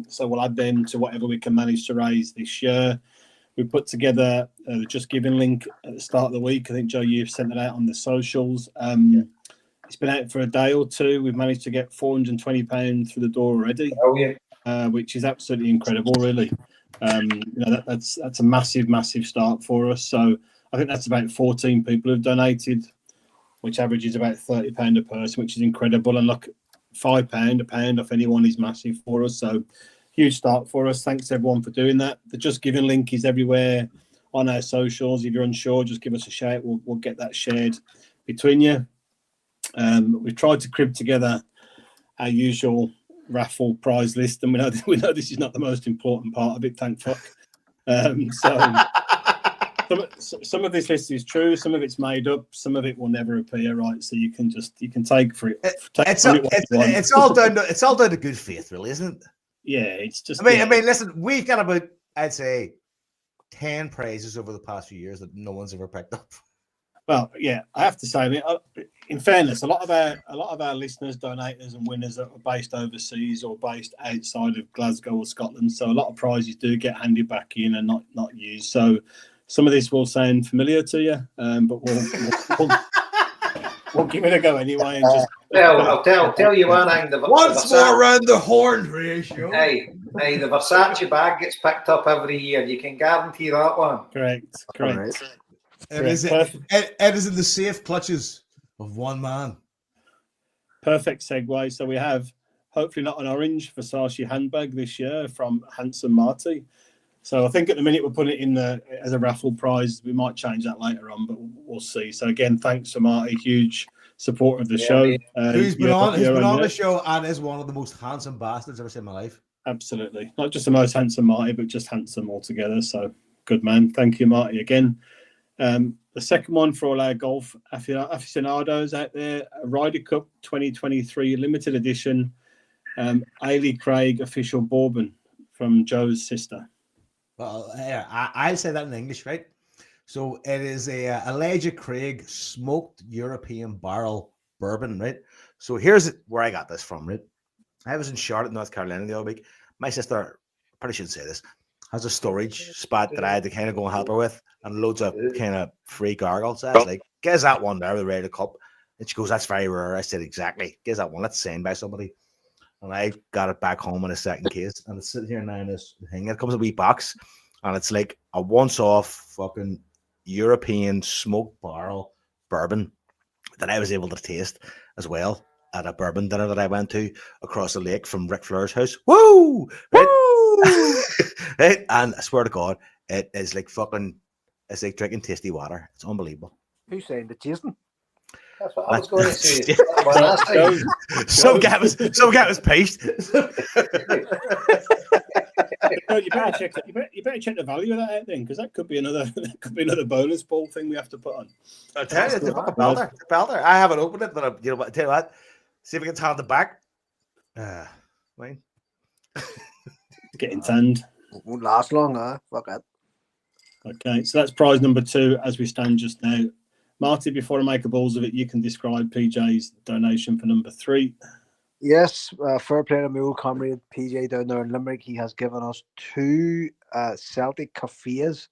So we'll add them to whatever we can manage to raise this year. We put together the Just Giving link at the start of the week. I think, Joe, you've sent it out on the socials. It's been out for a day or two. We've managed to get £420 through the door already, which is absolutely incredible, really. That's a massive start for us. So I think that's about 14 people who've donated, which averages about £30 a person, which is incredible. And look, £5, a pound off anyone is massive for us. So huge start for us. Thanks everyone for doing that. The Just Giving link is everywhere on our socials. If you're unsure, just give us a shout. We'll get that shared between you. We've tried to crib together our usual raffle prize list, and we know this is not the most important part of it. Thank fuck. Some of this list is true. Some of it's made up. Some of it will never appear. Right, so you can take for it. It's all down to good faith, really, isn't it? Yeah, it's just. I mean, listen, we've got about, I'd say, 10 prizes over the past few years that no one's ever picked up. Well, yeah, I have to say, I mean, in fairness, a lot of our listeners, donators, and winners are based overseas or based outside of Glasgow or Scotland. So a lot of prizes do get handed back in and not used. So some of this will sound familiar to you, but we'll give it a go anyway. And just I'll tell you one thing. Once more round the horn ratio. Hey, the Versace bag gets picked up every year. You can guarantee that one. Correct. Right. It is in the safe clutches of one man. Perfect segue. So we have hopefully not an orange Versace handbag this year from Handsome Marty. So I think at the minute we're putting it in as a raffle prize. We might change that later on, but we'll see. So again, thanks to Marty, huge supporter of the show. Who's been on the show and is one of the most handsome bastards I've ever seen in my life. Absolutely. Not just the most handsome Marty, but just handsome altogether. So good man. Thank you, Marty, again. The second one for all our golf aficionados out there, Ryder Cup 2023 limited edition, Ailey Craig official bourbon from Joe's sister. Well, I'll say that in English, right? So it is a Elijah Craig smoked European barrel bourbon, right? So here's where I got this from, right? I was in Charlotte, North Carolina the other week. My sister, probably shouldn't say this, has a storage spot that I had to kind of go and help her with, and loads of kind of free gargles. So I was like, "Get that one there with the Ryder Cup." And she goes, "That's very rare." I said, "Exactly. Get that one. Let's signed by somebody." And I got it back home in a second case, and it's sitting here now in this thing. It comes in a wee box, and it's like a once-off fucking European smoked barrel bourbon that I was able to taste as well at a bourbon dinner that I went to across the lake from Ric Flair's house. Woo! Right? Woo! Right? And I swear to God, it is like it's like drinking tasty water. It's unbelievable. Who's saying the Jason? That's what I was going to say. Some guy was paced. You better check the value of that out then, because that could be another bonus ball thing we have to put on. I tell you, it's a fucking belter. I haven't opened it, but you know what? Tell you what, see if we can tell the back. Wayne. Getting tanned. Won't last long, huh? Fuck it. Okay, so that's prize number 2 as we stand just now. Marty, before I make a balls of it, you can describe PJ's donation for number 3. Yes, fair play to my old comrade PJ down there in Limerick. He has given us 2 Celtic cafes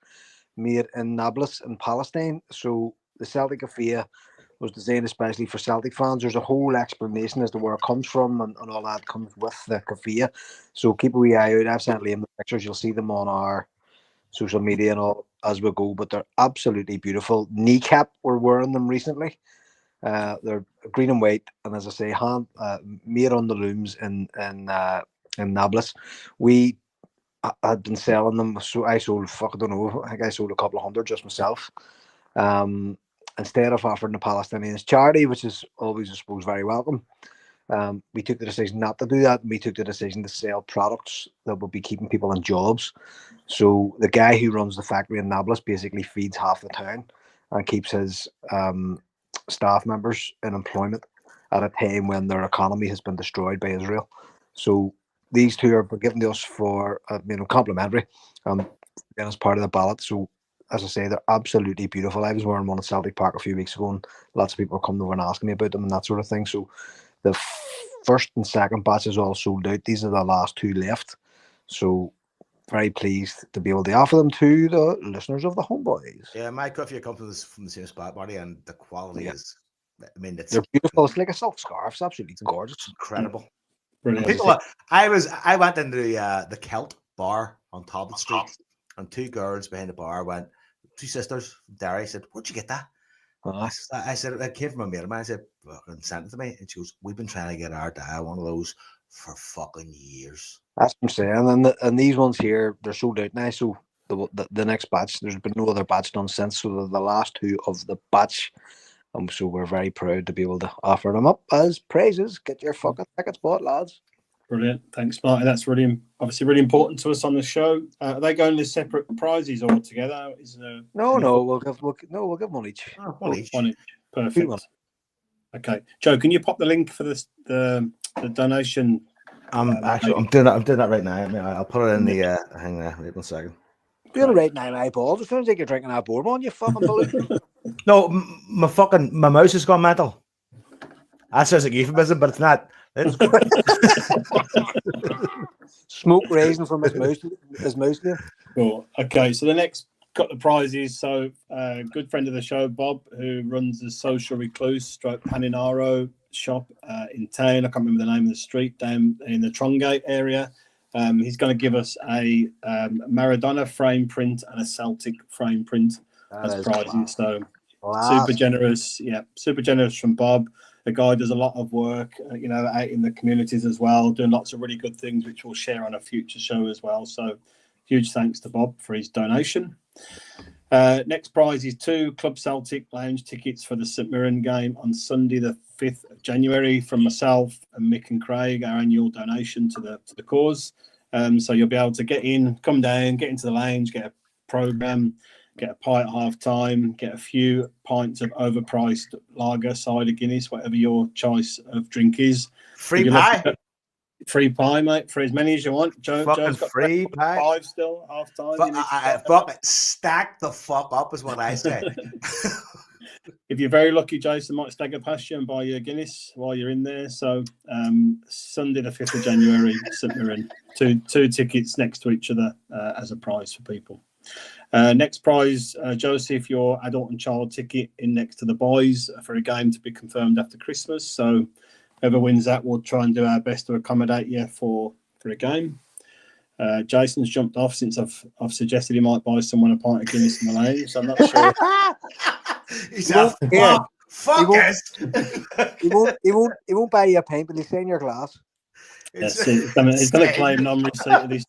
made in Nablus in Palestine. So the Celtic cafe was designed especially for Celtic fans. There's a whole explanation as to where it comes from, and all that comes with the cafe. So keep a wee eye out. I've sent Liam the pictures. You'll see them on our social media and all as we go, but they're absolutely beautiful. Kneecap were wearing them recently. They're green and white, and as I say, hand made on the looms in Nablus. We had been selling them, so I sold I don't know, I think I sold a couple of hundred just myself. Instead of offering the Palestinians charity, which is always, I suppose, very welcome, we took the decision not to do that. We took the decision to sell products that would be keeping people in jobs. So the guy who runs the factory in Nablus basically feeds half the town and keeps his staff members in employment at a time when their economy has been destroyed by Israel. So these 2 are given to us for complimentary, as part of the ballot. So as I say, they're absolutely beautiful. I was wearing one at Celtic Park a few weeks ago, and lots of people are coming over and asking me about them and that sort of thing. So the first and second batch is all sold out. These are the last 2 left. So very pleased to be able to offer them to the listeners of the HomeBhoys. Yeah, my coffee comes from the same spot, Marty, and the quality is, I mean, they're beautiful. It's like a silk scarf. It's absolutely gorgeous. Incredible. Brilliant. People, I went into the Celt bar on Talbot Street, and 2 girls behind the bar 2 sisters from Derry said, "Where'd you get that?" I said, "It came from a mate of mine." I said, "Fucking sent it to me." And she goes, "We've been trying to get our dad one of those for fucking years." That's what I'm saying. And these ones here, they're sold out now. So the next batch, there's been no other batch done since. So they're the last 2 of the batch. So we're very proud to be able to offer them up as prizes. Get your fucking tickets bought, lads. Brilliant. Thanks, Marty. That's obviously really important to us on the show. Are they going as separate prizes or together? No, we'll give one each. One each. Perfect. Okay, Joe, can you pop the link for the donation? I'm doing that right now. I mean, I'll put it in the hang there. Wait 1 second. You're right now, my balls. It sounds like you're drinking that bourbon, you fucking balloon. No, my mouse has gone mental. That sounds like euphemism, but it's not. Smoke raising from his mouse. Cool. Okay, so the next got the prizes. So good friend of the show, Bob, who runs the Social Recluse Paninaro shop in town. I can't remember the name of the street, down in the Trongate area. He's going to give us a Maradona frame print and a Celtic frame print as prizes. So super generous. Yeah, super generous from Bob. The guy does a lot of work, out in the communities as well, doing lots of really good things, which we'll share on a future show as well. So huge thanks to Bob for his donation. Next prize is 2 Club Celtic lounge tickets for the St Mirren game on Sunday, the 5th of January, from myself and Mick and Craig, our annual donation to the cause. So you'll be able to get in, come down, get into the lounge, get a programme, get a pint at half time, get a few pints of overpriced lager, cider, Guinness, whatever your choice of drink is. Free pie. Free pie, mate, for as many as you want. Joe's got free pie. 5 still, half time. Stack the fuck up is what I say. If you're very lucky, Jason might stagger past you and buy you a Guinness while you're in there. So Sunday the 5th of January, St Mirren, two tickets next to each other as a prize for people. Next prize, Joseph, your adult and child ticket in next to the boys for a game to be confirmed after Christmas. So whoever wins that, we'll try and do our best to accommodate you for a game. Jason's jumped off since I've suggested he might buy someone a pint of Guinness in the lane, so I'm not sure. He's fuck us. He won't buy you a pint, but he'll stay in your glass. He's going to claim non-receipt of this.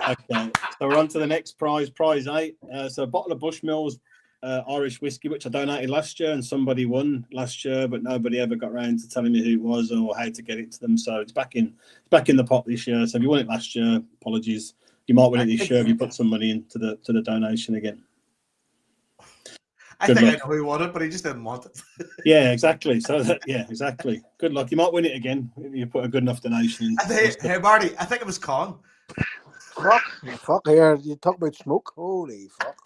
Okay, so we're on to the next prize, prize 8. So a bottle of Bushmills Irish whiskey, which I donated last year, and somebody won last year, but nobody ever got around to telling me who it was or how to get it to them. So it's back in the pot this year. So if you won it last year, apologies. You might win it this year if you put some money into the donation again. I think I know who won it, but he just didn't want it. Yeah, exactly. So exactly. Good luck. You might win it again if you put a good enough donation in. Hey, Marty, I think it was Con. Fuck here. You talk about smoke. Holy fuck.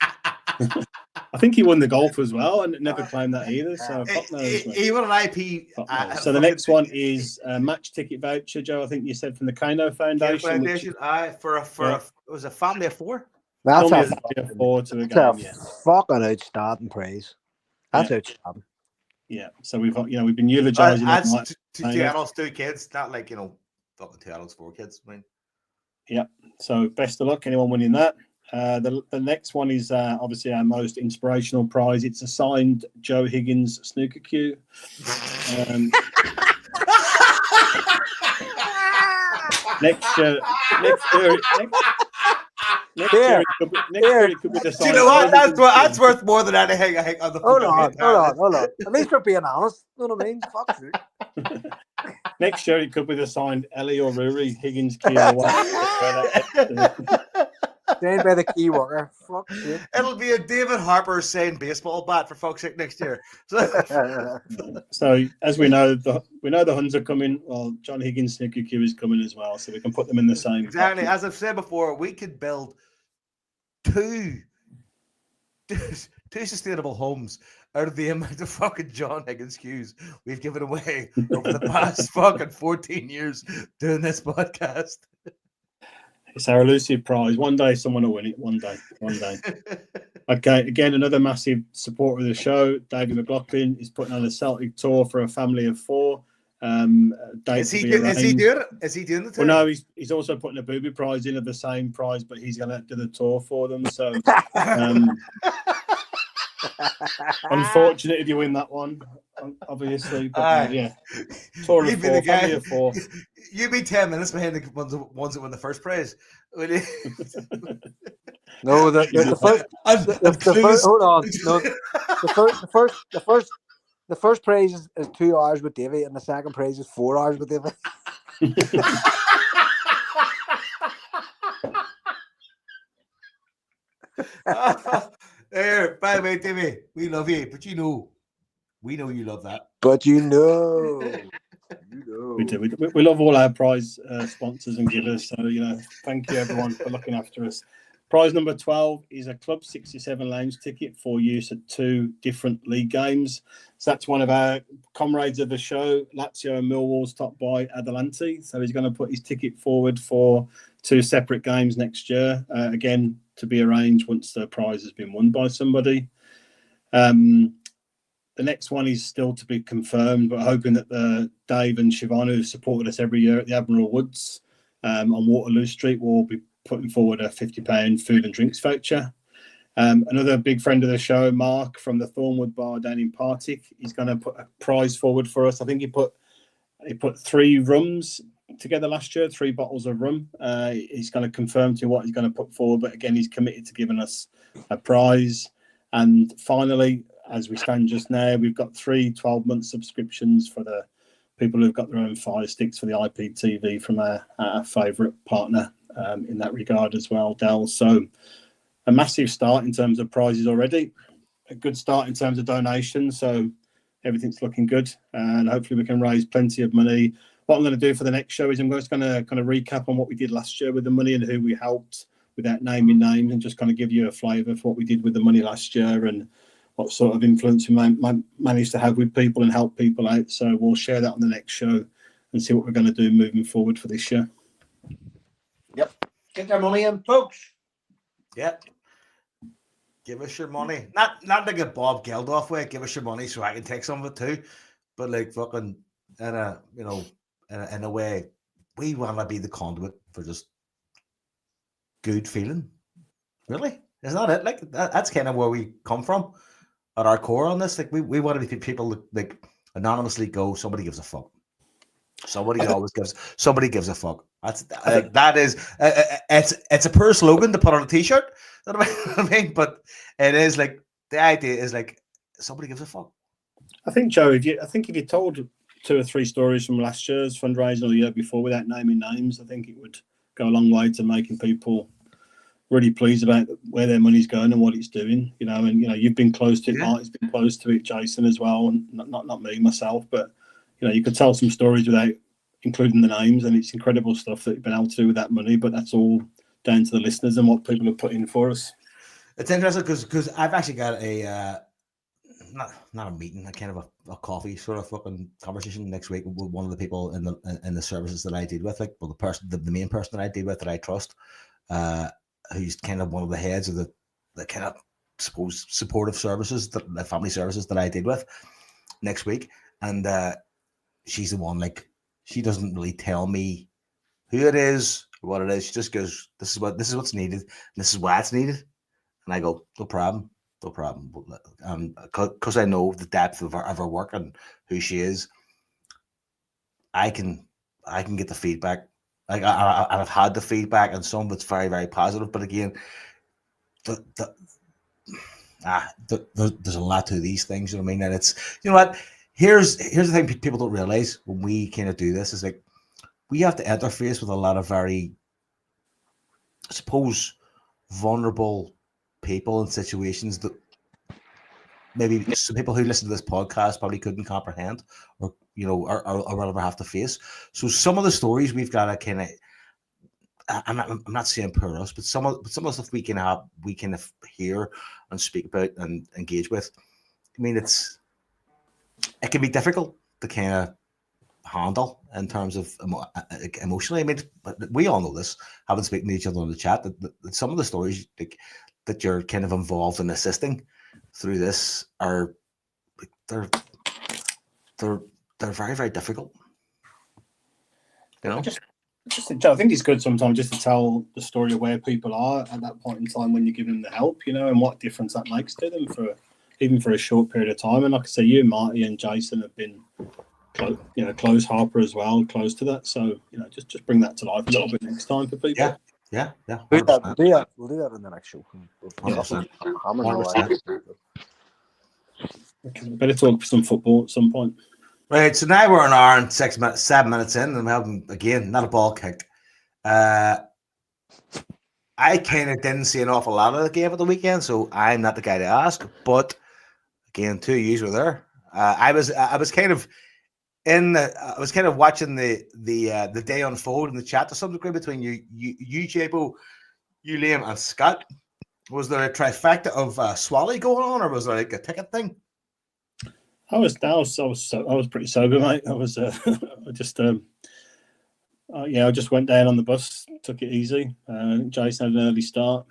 I think he won the golf as well and never claimed that either. So fuck knows. He won an IP. So the next one is a match ticket voucher, Joe. I think you said from the Kano Foundation. It was a family of 4. That's a 4 to a game. Yeah. Fucking outstanding praise. That's outstanding. Yeah. So we've been eulogising. That's 2 adults, 2 kids. Not like fucking 2 adults, 4 kids. I mean. Yeah. So best of luck, anyone winning that. The next one is obviously our most inspirational prize. It's a signed Joe Higgins snooker cue. Next year it could be the signed. Do you know what? That's worth more than anything. I think on the hold on. At least we're being honest. You know what I mean? Fuck you. Next year it could be the signed Ellie or Rory Higgins cue. Signed by the key worker. Fuck shit. It'll be a David Harper saying baseball bat for fuck's sake next year. So as we know the Huns are coming. Well, John Higgins snooker cue is coming as well, so we can put them in the same. Exactly. As I've said before, we could build 2 sustainable homes out of the amount of fucking John Higgins cues we've given away over the past fucking 14 years doing this podcast. It's our elusive prize. One day someone will win it. One day. Okay, again, another massive supporter of the show, David McLaughlin, is putting on a Celtic tour for a family of 4. Is he doing it? Is he doing the tour? Well, no, he's also putting a booby prize in of the same prize, but he's going to do the tour for them. So, unfortunate if you win that one, obviously. But yeah, tour of 4, family of 4. You be 10 minutes behind the ones that win the first prize. No, the first. Hold on. No, the first prize is 2 hours with Davey, and the second prize is 4 hours with Davey. There, by the way, Davey, we love you, but we know you love that. But you know. We do. We love all our prize sponsors and givers. So, thank you everyone for looking after us. Prize number 12 is a Club 67 lounge ticket for use at 2 different league games. So that's one of our comrades of the show, Lazio and Millwall's top by Adelante. So he's going to put his ticket forward for 2 separate games next year. Again, to be arranged once the prize has been won by somebody. The next one is still to be confirmed, but hoping that Dave and Siobhan, who supported us every year at the Admiral Woods on Waterloo Street, will be putting forward a £50 food and drinks voucher. Another big friend of the show, Mark from the Thornwood Bar down in Partick, he's going to put a prize forward for us. I think he put 3 rums together last year, 3 bottles of rum. He's going to confirm to what he's going to put forward, but again, he's committed to giving us a prize. And finally, as we stand just now, we've got 3 12-month subscriptions for the people who've got their own Fire Sticks for the IPTV from our favourite partner in that regard as well, Dell. So a massive start in terms of prizes already, a good start in terms of donations. So everything's looking good, and hopefully we can raise plenty of money. What I'm going to do for the next show is I'm just going to kind of recap on what we did last year with the money and who we helped without naming names, and just kind of give you a flavour for what we did with the money last year and what sort of influence we managed to have with people and help people out. So we'll share that on the next show and see what we're going to do moving forward for this year. Yep. Get their money in, folks. Yep. Give us your money. Not like a Bob Geldof way. Give us your money so I can take some of it too. But like fucking in a way, we want to be the conduit for just good feeling. Really? Isn't that it? Like that's kind of where we come from at our core on this. Like we want to be people that, like, anonymously go, somebody gives a fuck. Somebody gives a fuck. That's like, that is it's a poor slogan to put on a t-shirt. You know what I mean? But it is like, the idea is like, somebody gives a fuck. I think, Joe, if you told 2 or 3 stories from last year's fundraising or the year before without naming names, I think it would go a long way to making people really pleased about where their money's going and what it's doing. And you've been close to it, Yeah. Marty's been close to it, Jason as well, and not me myself, but you could tell some stories without including the names, and it's incredible stuff that you've been able to do with that money. But that's all down to the listeners and what people have put in for us. It's interesting because I've actually got a not a meeting, a kind of a coffee sort of fucking conversation next week with one of the people in the services that I deal with, like, well, the main person that I deal with that I trust, who's kind of one of the heads of the kind of, suppose, supportive services, the family services that I deal with next week, and she's the one, like, she doesn't really tell me who it is or what it is. She just goes, this is what's needed, and this is why it's needed, and I go, no problem. Because I know the depth of her work and who she is, I can get the feedback. Like I've had the feedback, and some of it's very, very positive. But again, there's a lot to these things. You know what I mean? And it's, you know what? Here's the thing people don't realize when we kind of do this is, like, we have to interface with a lot of very, I suppose, vulnerable people in situations that maybe some people who listen to this podcast probably couldn't comprehend, or, you know, or will ever have to face. So some of the stories we've got to kind of, I'm not saying poor us, but some of the stuff we can hear and speak about and engage with. I mean, it can be difficult to kind of handle in terms of emotionally. I mean, but we all know this, having spoken to each other on the chat, that some of the stories, like, that you're kind of involved in assisting through this are, they're very, very difficult. You know, I think it's good sometimes just to tell the story of where people are at that point in time when you're giving them the help, you know, and what difference that makes to them even for a short period of time. And like I say, you, Marty, and Jason have been close. Harper as well, close to that. So, you know, just bring that to life a little bit next time for people. Yeah. We'll do that in the next show. 100%. Okay, better talk some football at some point. Right, so now we're an hour and 7 minutes in, and we haven't, again, not a ball kicked. I kind of didn't see an awful lot of the game at the weekend, so I'm not the guy to ask. But again, two of you were there. I was kind of watching the day unfold in the chat to some degree between you Jabo, you Liam, and Scott. Was there a trifecta of Swally going on, or was there like a ticket thing? I was pretty sober, mate. I was I just went down on the bus, took it easy. Jason had an early start.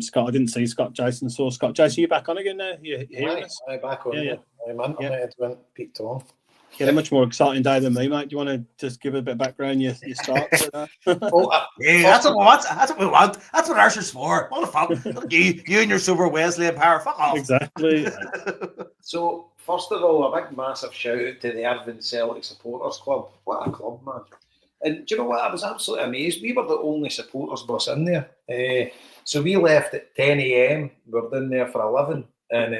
Scott, I didn't see Scott. Jason saw Scott. Jason, you back on again now? You hearing us? I'm back on. Yeah. I'm internet went peaked on. You had a much more exciting day than me, mate. Do you want to just give a bit of background? You start. Yeah, that's what we want. That's what Archer's for. What the fuck? you and your super Wesleyan power. Fuck off. Exactly. So, first of all, a big massive shout out to the Irvine Celtic Supporters Club. What a club, man. And do you know what? I was absolutely amazed. We were the only supporters bus in there. So we left at 10 a.m. We were in there for 11. And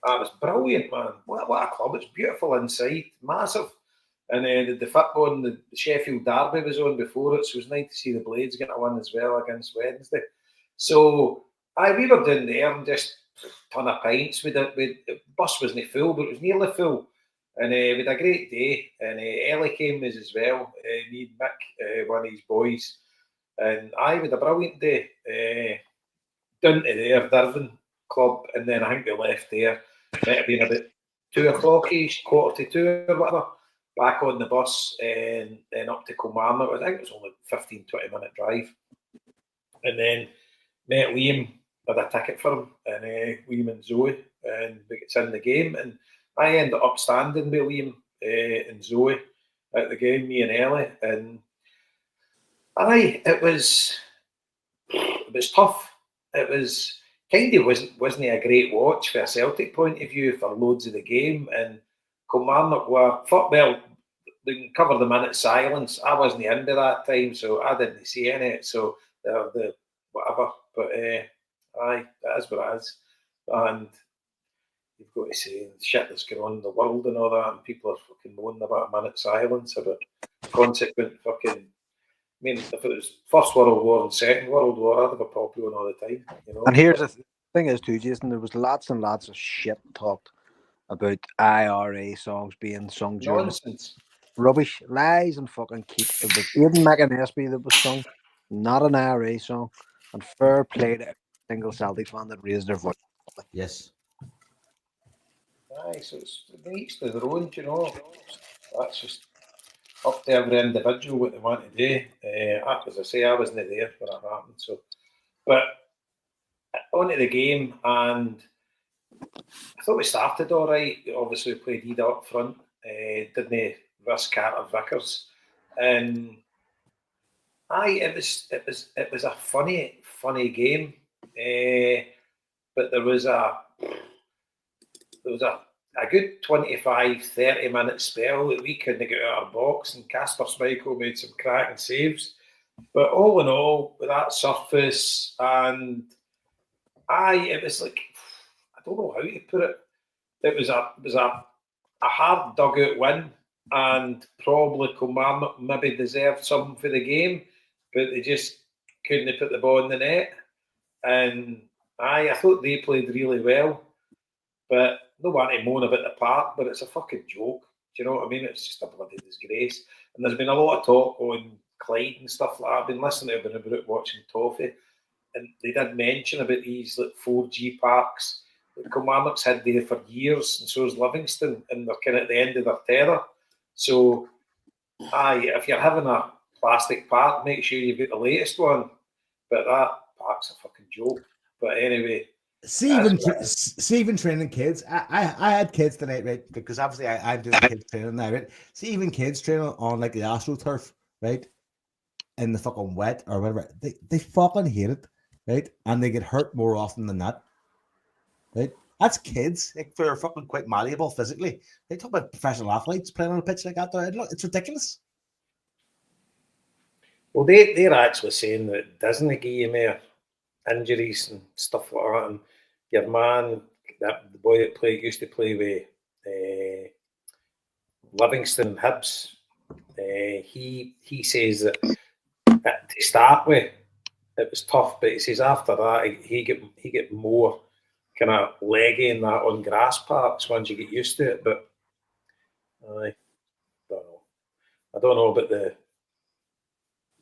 that was brilliant, man. What a club. It's beautiful inside. Massive. And the football and the Sheffield Derby was on before it. So it was nice to see the Blades get a win as well against Wednesday. So we were down there and just a ton of pints. The bus wasn't full, but it was nearly full. And we had a great day. And Ellie came as well. Me and Mick, one of his boys. And we had a brilliant day. Down to there, Irvine Club. And then I think we left there. Might have been about 2 o'clock-ish, 1:45 or whatever. Back on the bus and then up to Kilmarnock. I think it was only a 15-20 minute drive. And then met Liam, had a ticket for him, and Liam and Zoe, and we get in the game. And I ended up standing with Liam and Zoe at the game, me and Ellie. And it was tough. It was kind of wasn't a great watch for a Celtic point of view for loads of the game. And Kilmarnock they can cover the minute silence. I wasn't into that time, so I didn't see any. So the whatever, but that is what it is. And you've got to say the shit that's going on in the world and all that, and people are fucking moaning about a minute silence about consequent fucking. I mean, if it was First World War and Second World War, I'd have a pop on all the time, you know. And here's the thing is too, Jason, there was lots and lots of shit talked about IRA songs being sung during Nonsense. rubbish, lies and fucking keep. It was Aidan McInnesby that was sung. not an IRA song, and fair play to every single Celtic fan that raised their voice. Yes. Aye, so it's each to their own, you know. That's just up to every individual what they want to do. As I say, I wasn't there when it happened. So, but onto the game, and I thought we started all right. Obviously, we played Ida up front. Didn't risk Carter Vickers, and it was a funny game. But there was a good 25, 30 minute spell that we couldn't get out of our box, and Casper Schmeichel made some cracking saves. But all in all, with that surface, and it was like, I don't know how to put it. It was a hard dugout win, and probably Kilmarnock maybe deserved something for the game, but they just couldn't put the ball in the net. And I thought they played really well, but no one to moan about the park, but it's a fucking joke. Do you know what I mean? It's just a bloody disgrace. And there's been a lot of talk on Clyde and stuff like that. I've been listening to about watching Toffee, and they did mention about these like 4G parks that Kilmarnock's had there for years, and so is Livingston, and they're kind of at the end of their tether. So, if you're having a plastic park, make sure you've got the latest one. But that park's a fucking joke. But anyway, See even training kids. I had kids tonight, right? Because obviously I'm doing kids training now, right? See even kids training on like the AstroTurf, right? In the fucking wet or whatever. They fucking hate it, right? And they get hurt more often than that, right? That's kids. Like, they're fucking quite malleable physically. They talk about professional athletes playing on a pitch like that. It's ridiculous. Well, they're actually saying that it doesn't give you more injuries and stuff like that. And your man, the boy that used to play with Livingston and Hibs, he says that to start with it was tough, but he says after that he get more kind of leggy and that on grass parks once you get used to it. But I don't know about the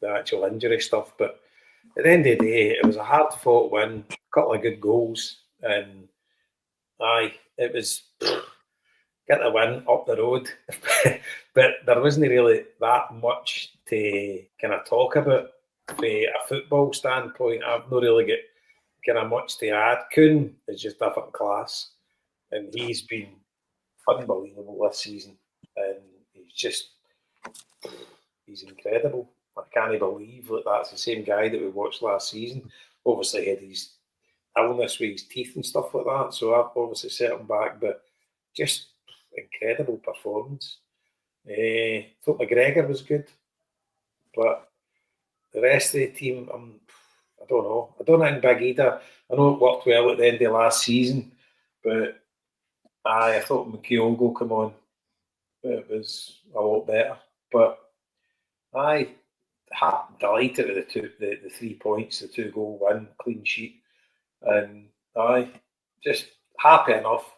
actual injury stuff, but at the end of the day, it was a hard-fought win, a couple of good goals, and it was get the win up the road. But there wasn't really that much to kind of talk about from a football standpoint. I've not really got kind of much to add. Kuhn is just different class, and he's been unbelievable this season, and he's incredible. I can't believe that that's the same guy that we watched last season. Obviously had his illness with his teeth and stuff like that, so I've obviously set him back, but just incredible performance. Thought McGregor was good, but the rest of the team, I don't know. I don't think Big Ida, I know it worked well at the end of last season, but I thought McKeogo come on. It was a lot better, but delighted with the 3 points, the 2-goal win, clean sheet, and just happy enough.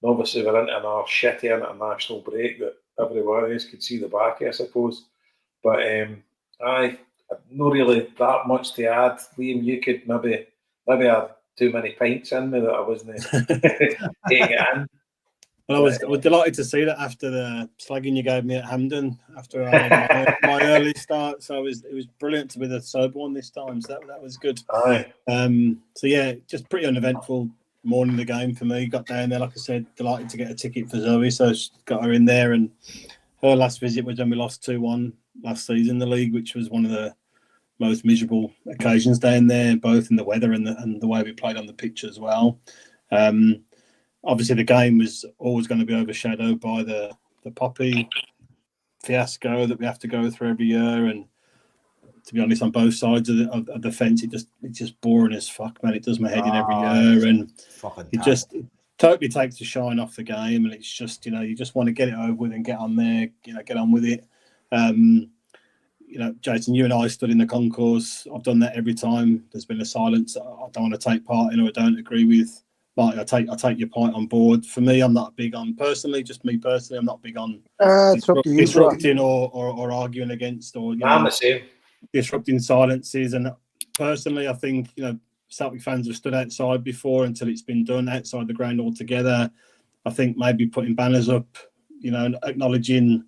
And obviously we're into our shitty international break that everyone else could see the back of, I suppose. But not really that much to add. Liam, you could maybe add too many pints in me that I wasn't taking it in. Well, I was delighted to see that after the slagging you gave me at Hampden after my early start. So it was brilliant to be the sober one this time. So that was good. Aye. So yeah, just pretty uneventful morning of the game for me. Got down there, like I said, delighted to get a ticket for Zoe. So got her in there, and her last visit was when we lost 2-1 last season in the league, which was one of the most miserable occasions down there, both in the weather and the way we played on the pitch as well. Obviously, the game was always going to be overshadowed by the Poppy fiasco that we have to go through every year. And to be honest, on both sides of the fence, it's just boring as fuck, man. It does my head in every year, and it just totally takes the shine off the game. And it's just, you just want to get it over with and get on there, get on with it. Jason, you and I stood in the concourse. I've done that every time there's been a silence that I don't want to take part in or I don't agree with. But I take your point on board. For me, I'm not big on just me personally. I'm not big on disrupting or arguing against. Or I'm the same. disrupting silences. And personally, I think, Celtic fans have stood outside before until it's been done outside the ground altogether. I think maybe putting banners up, acknowledging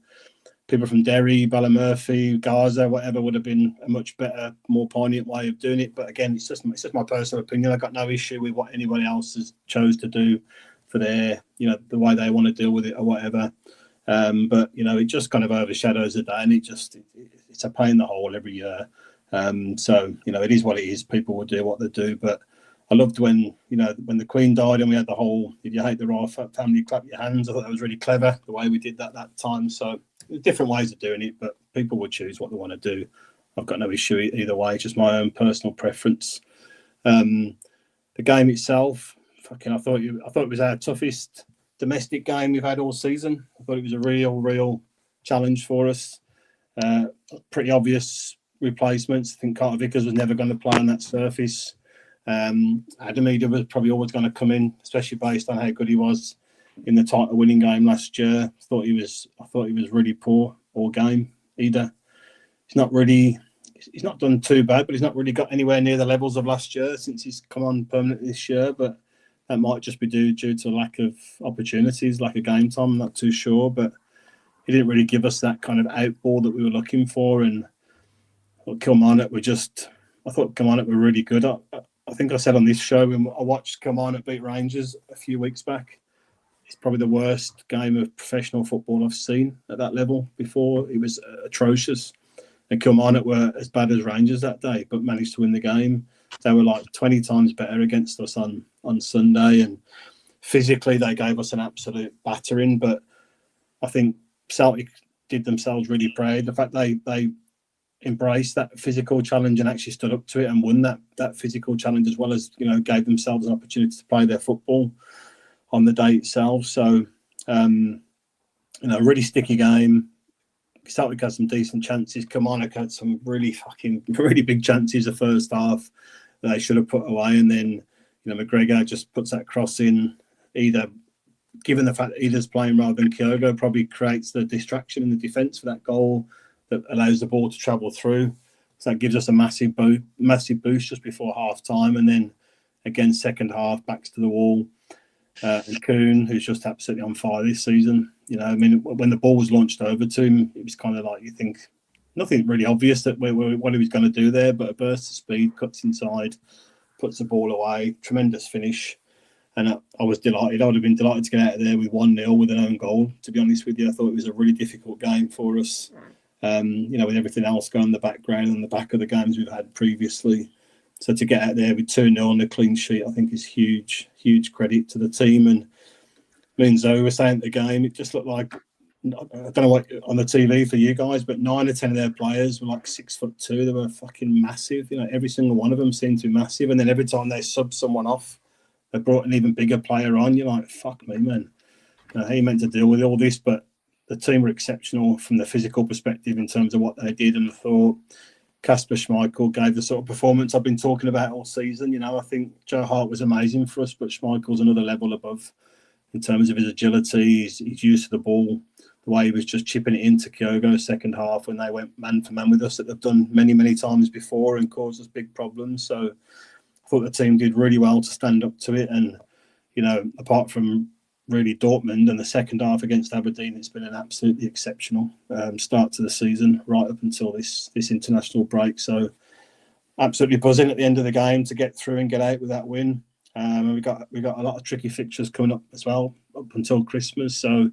people from Derry, Ballymurphy, Gaza, whatever, would have been a much better, more poignant way of doing it. But again, it's just my personal opinion. I've got no issue with what anybody else has chose to do for their, the way they want to deal with it or whatever. But it just kind of overshadows the day, and it's a pain in the hole every year. So it is what it is. People will do what they do, but I loved when the Queen died and we had the whole "If you hate the royal family, clap your hands." I thought that was really clever the way we did that time. So there's different ways of doing it, but people will choose what they want to do. I've got no issue either way. It's just my own personal preference. The game itself, I thought it was our toughest domestic game we've had all season. I thought it was a real challenge for us. Pretty obvious replacements. I think Carter Vickers was never going to play on that surface. Adam Eder was probably always going to come in, especially based on how good he was in the title winning game last year. I thought he was really poor all game. Eder, he's not done too bad, but he's not really got anywhere near the levels of last year since he's come on permanently this year. But that might just be due to lack of opportunities, lack of game time. I'm not too sure, but he didn't really give us that kind of outball that we were looking for. And Kilmarnock I thought Kilmarnock were really good. I think I said on this show when I watched Kilmarnock beat Rangers a few weeks back, it's probably the worst game of professional football I've seen at that level before. It was atrocious. And Kilmarnock were as bad as Rangers that day, but managed to win the game. They were like 20 times better against us on Sunday. And physically, they gave us an absolute battering. But I think Celtic did themselves really proud. The fact they embraced that physical challenge and actually stood up to it and won that physical challenge, as well as gave themselves an opportunity to play their football on the day itself. So really sticky game. Celtic had some decent chances. Kilmarnock had some really big chances the first half that they should have put away, and then McGregor just puts that cross in. Either, given the fact that Eder's playing rather than Kyogo, probably creates the distraction in the defence for that goal that allows the ball to travel through. So that gives us a massive boost just before half time. And then again, second half, backs to the wall. And Kuhn, who's just absolutely on fire this season. When the ball was launched over to him, it was kind of like, you think, nothing really obvious that what he was going to do there, but a burst of speed, cuts inside, puts the ball away, tremendous finish. And I was delighted. I would have been delighted to get out of there with 1-0 with an own goal, to be honest with you. I thought it was a really difficult game for us. With everything else going in the background and the back of the games we've had previously. So to get out there with 2-0 and a clean sheet, I think is huge credit to the team. And me and Zoe were saying at the game, it just looked like, I don't know what on the TV for you guys, but 9 or 10 of their players were like 6'2". They were fucking massive. Every single one of them seemed to be massive. And then every time they subbed someone off, they brought an even bigger player on. You're like, fuck me, man. How are you meant to deal with all this? But the team were exceptional from the physical perspective in terms of what they did. And I thought Kasper Schmeichel gave the sort of performance I've been talking about all season. I think Joe Hart was amazing for us, but Schmeichel's another level above in terms of his agility, his use of the ball, the way he was just chipping it into Kyogo second half when they went man for man with us, that they've done many, many times before and caused us big problems. So I thought the team did really well to stand up to it. And, apart from really Dortmund and the second half against Aberdeen, it's been an absolutely exceptional start to the season right up until this international break. So absolutely buzzing at the end of the game to get through and get out with that win. And we got a lot of tricky fixtures coming up as well up until Christmas. So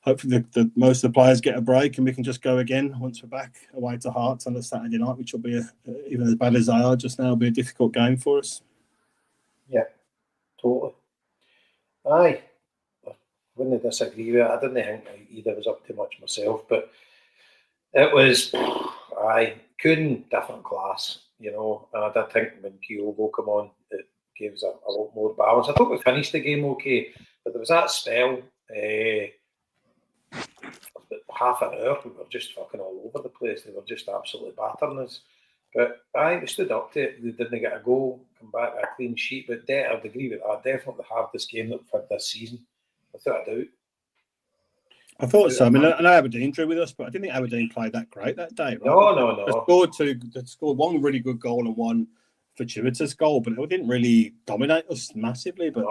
hopefully the most of the players get a break and we can just go again once we're back away to Hearts on the Saturday night, which will be even as bad as they are just now, will be a difficult game for us. Yeah, totally. Aye. Wouldn't disagree with it. I didn't think either was up too much myself, but it was, Kuhn, different class, and I did think when Kyogo come on, it gave us a lot more balance. I thought we finished the game okay, but there was that spell, half an hour, we were just fucking all over the place. They were just absolutely battering us. But we stood up to it. They didn't get a goal, come back with a clean sheet, but I'd agree with that. Definitely have this game that we've had this season, without a doubt. I thought so. I mean, I know Aberdeen drew with us, but I didn't think Aberdeen played that great that day. Right? No. They scored one really good goal and one fortuitous goal, but they didn't really dominate us massively. But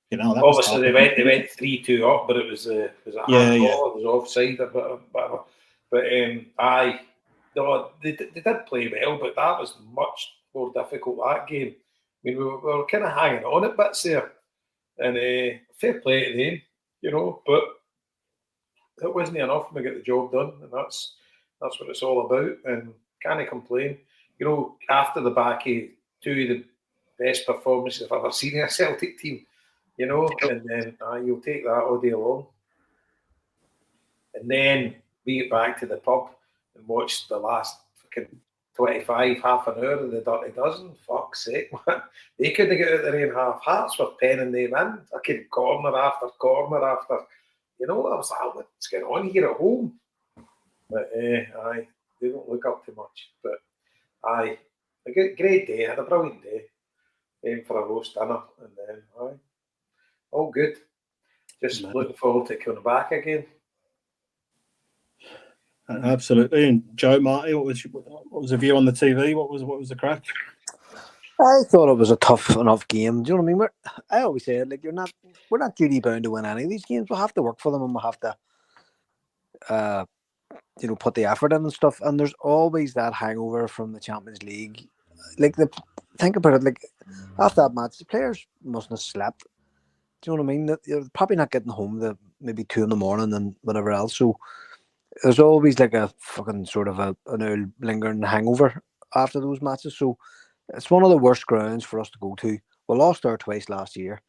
you know, that obviously they went 3-2 up, but it was a handball. It was offside or whatever. But they did play well, but that was much more difficult that game. I mean, we were kind of hanging on at bits there, and fair play to them, you know, but it wasn't enough to get the job done, and that's what it's all about. And can't complain. You know, after the back of two of the best performances I've ever seen in a Celtic team, you know, and then you'll take that all day long. And then we get back to the pub and watch the last fucking 25, half an hour of the Dirty Dozen. Fuck's sake, man. They couldn't get out there in half. Hearts were penning them in. Fucking corner after corner after. You know, I was like, what's going on here at home? But they don't look up too much. But a great day. I had a brilliant day. Aim for a roast dinner, and then all good. Just looking forward to coming back again. Absolutely. And Joe, Marty, what was the view on the TV? What was the crack? I thought it was a tough enough game. Do you know what I mean? I always say, like, we're not duty bound to win any of these games. We have to work for them, and we have to, put the effort in and stuff. And there's always that hangover from the Champions League. Like, think about it. Like, after that match, the players mustn't have slept. Do you know what I mean? They're probably not getting home maybe 2 a.m. and whatever else. So there's always like a fucking sort of an old lingering hangover after those matches. So it's one of the worst grounds for us to go to. We lost there twice last year.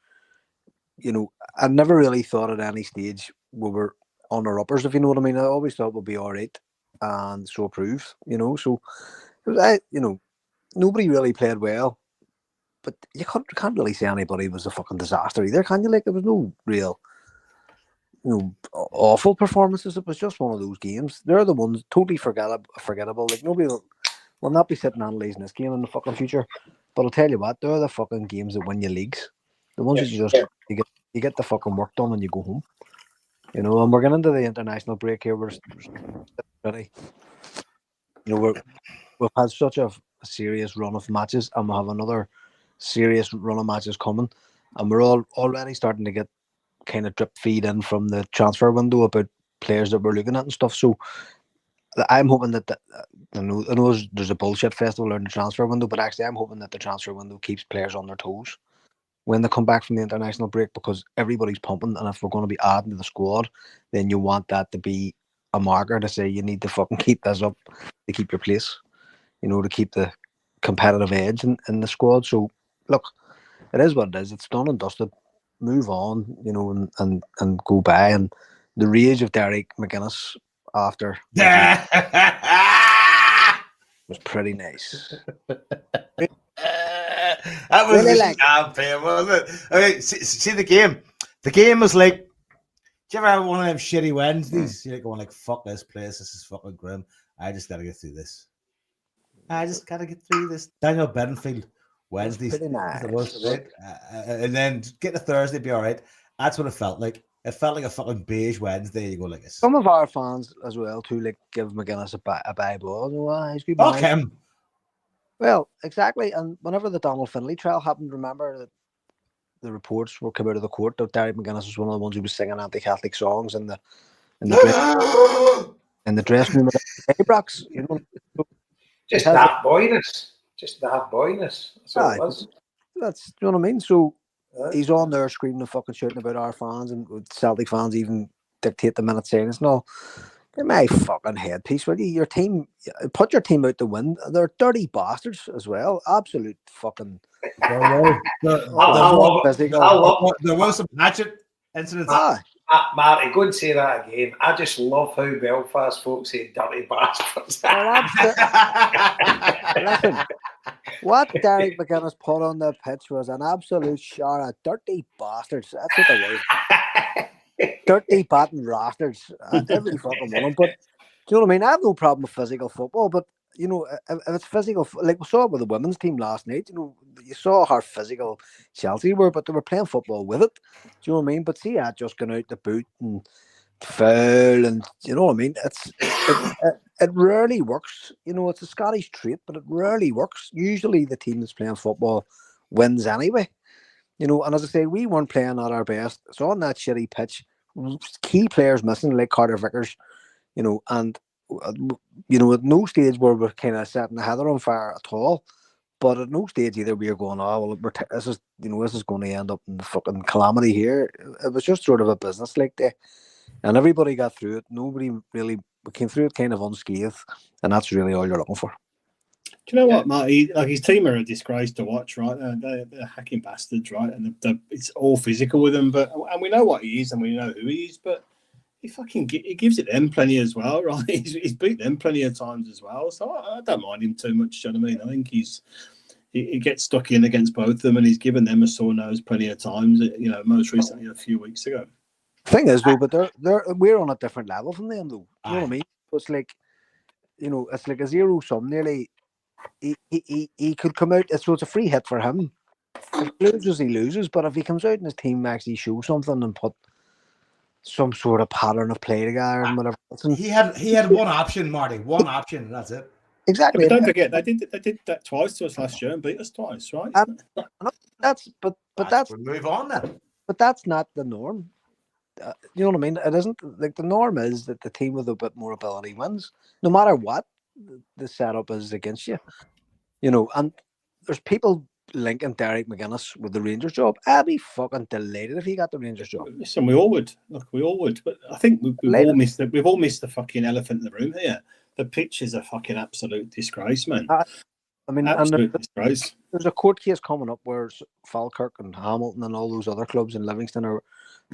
You know, I never really thought at any stage we were on our uppers, if you know what I mean. I always thought we'd be all right, and so it proves, you know. So, nobody really played well, but you can't really say anybody was a fucking disaster either, can you? Like, there was no real, awful performances. It was just one of those games. They're the ones totally forgettable. Like, nobody will not be sitting analysing this game in the fucking future. But I'll tell you what, they're the fucking games that win you leagues. The ones that you get the fucking work done and you go home. You know, and we're getting into the international break here. We're ready. You know, we've had such a serious run of matches, and we'll have another serious run of matches coming. And we're all already starting to get kind of drip feed in from the transfer window about players that we're looking at and stuff. So I'm hoping that I know there's a bullshit festival in the transfer window, but actually I'm hoping that the transfer window keeps players on their toes when they come back from the international break, because everybody's pumping, and if we're going to be adding to the squad, then you want that to be a marker to say you need to fucking keep this up to keep your place, you know, to keep the competitive edge in the squad. So look, it is what it is. It's done and dusted. Move on, you know, and go by. And the rage of Derek McGuinness after was pretty nice. That was really the champagne, wasn't it? Okay, see the game. The game was like, do you ever have one of them shitty Wednesdays? You're like going like, fuck this place, this is fucking grim. I just gotta get through this. I just gotta get through this. Daniel Bedingfield Wednesdays. Pretty nice. The worst of it. And then get to Thursday, be all right. That's what it felt like. It felt like a fucking beige Wednesday. You go like this. Some of our fans as well too, like, give McGuinness a bye ball. He's good. Fuck him. Well, exactly. And whenever the Donald Finlay trial happened, remember that the reports were come out of the court that Derek McGuinness was one of the ones who was singing anti-Catholic songs in the dressing room of the Ibrox, you know. Just that boyness. That's all it was. That's, you know what I mean? So he's on there screaming and fucking shouting about our fans, and Celtic fans even dictate the minute saying it's no. Get my fucking headpiece, will you? Your team, put your team out to win. They're dirty bastards as well. Absolute fucking. There was some hatchet incidents. Marty, go and say that again. I just love how Belfast folks say dirty bastards. Listen, what Derek McGuinness put on the pitch was an absolute shower of dirty bastards. That's what they were. Dirty batting rastards. Every fucking one. But do you know what I mean? I have no problem with physical football, but you know, if it's physical, like we saw with the women's team last night, you know, you saw how physical Chelsea were, but they were playing football with it. Do you know what I mean? But see, just going out the boot and foul, and you know what I mean. It rarely works. You know, it's a Scottish trait, but it rarely works. Usually, the team that's playing football wins anyway. You know, and as I say, we weren't playing at our best. It's on that shitty pitch. Key players missing, like Carter Vickers. You know, and you know, at no stage were we kind of setting the heather on fire at all. But at no stage either we are going, oh well, this is going to end up in the fucking calamity here. It was just sort of a business like day, and everybody got through it. Nobody really came through it kind of unscathed, and that's really all you're looking for. Do you know what, Marty? Like, his team are a disgrace to watch, right? They're hacking bastards, right? And it's all physical with them, and we know what he is, and we know who he is, but he gives it them plenty as well, right? He's beat them plenty of times as well, so I don't mind him too much. Do you know what I mean? I think he gets stuck in against both of them, and he's given them a sore nose plenty of times. You know, most recently a few weeks ago. Thing is, though, but we're on a different level from them, though. You know what I mean? It's like, you know, it's like a zero sum nearly. He could come out. So it's a free hit for him. If he loses, he loses. But if he comes out and his team actually show something and put some sort of pattern of play together and whatever. He had one option, Marty. One option, and that's it. Exactly. Yeah, but don't forget, they did that twice to us last year and beat us twice, right? But We'll move on then. But that's not the norm. You know what I mean? It isn't like the norm is that the team with a bit more ability wins, no matter what the setup is against you. You know, and there's people linking Derek McGuinness with the Rangers job. I'd be fucking delighted if he got the Rangers job. Listen, we all would. Look, we all would. But I think we've all missed the fucking elephant in the room here. The pitch is a fucking absolute disgrace, man. I mean, absolute disgrace. There's a court case coming up where Falkirk and Hamilton and all those other clubs in Livingston are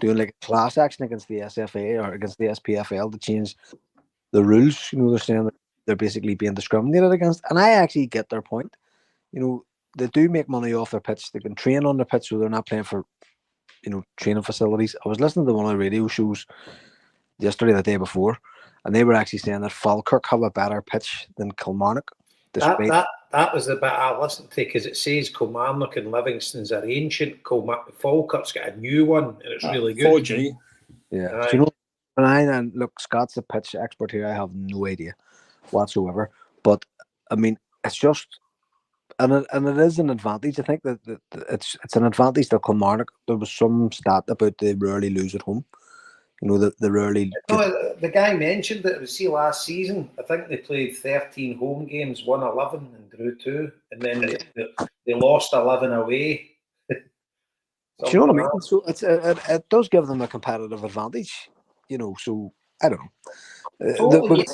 doing like a class action against the SFA or against the SPFL to change the rules. You know, they're saying that they're basically being discriminated against, and I actually get their point. You know, they do make money off their pitch. They can train on their pitch, so they're not playing for, you know, training facilities. I was listening to one of the radio shows yesterday, the day before, and they were actually saying that Falkirk have a better pitch than Kilmarnock. That was the bit I listened to, because it says Kilmarnock and Livingston's are ancient. Falkirk's got a new one, and it's really good. 4G. Yeah. Do you know, and look, Scott's a pitch expert here. I have no idea whatsoever. But I mean, it's just, and it is an advantage. I think that it's an advantage to Kilmarnock. There was some stat about they rarely lose at home. You know, the rarely. No, the guy mentioned that it was last season. I think they played 13 home games, won 11 and drew 2, and then they lost 11 away. Do you know what I mean? So it does give them a competitive advantage. You know, so I don't know. Totally.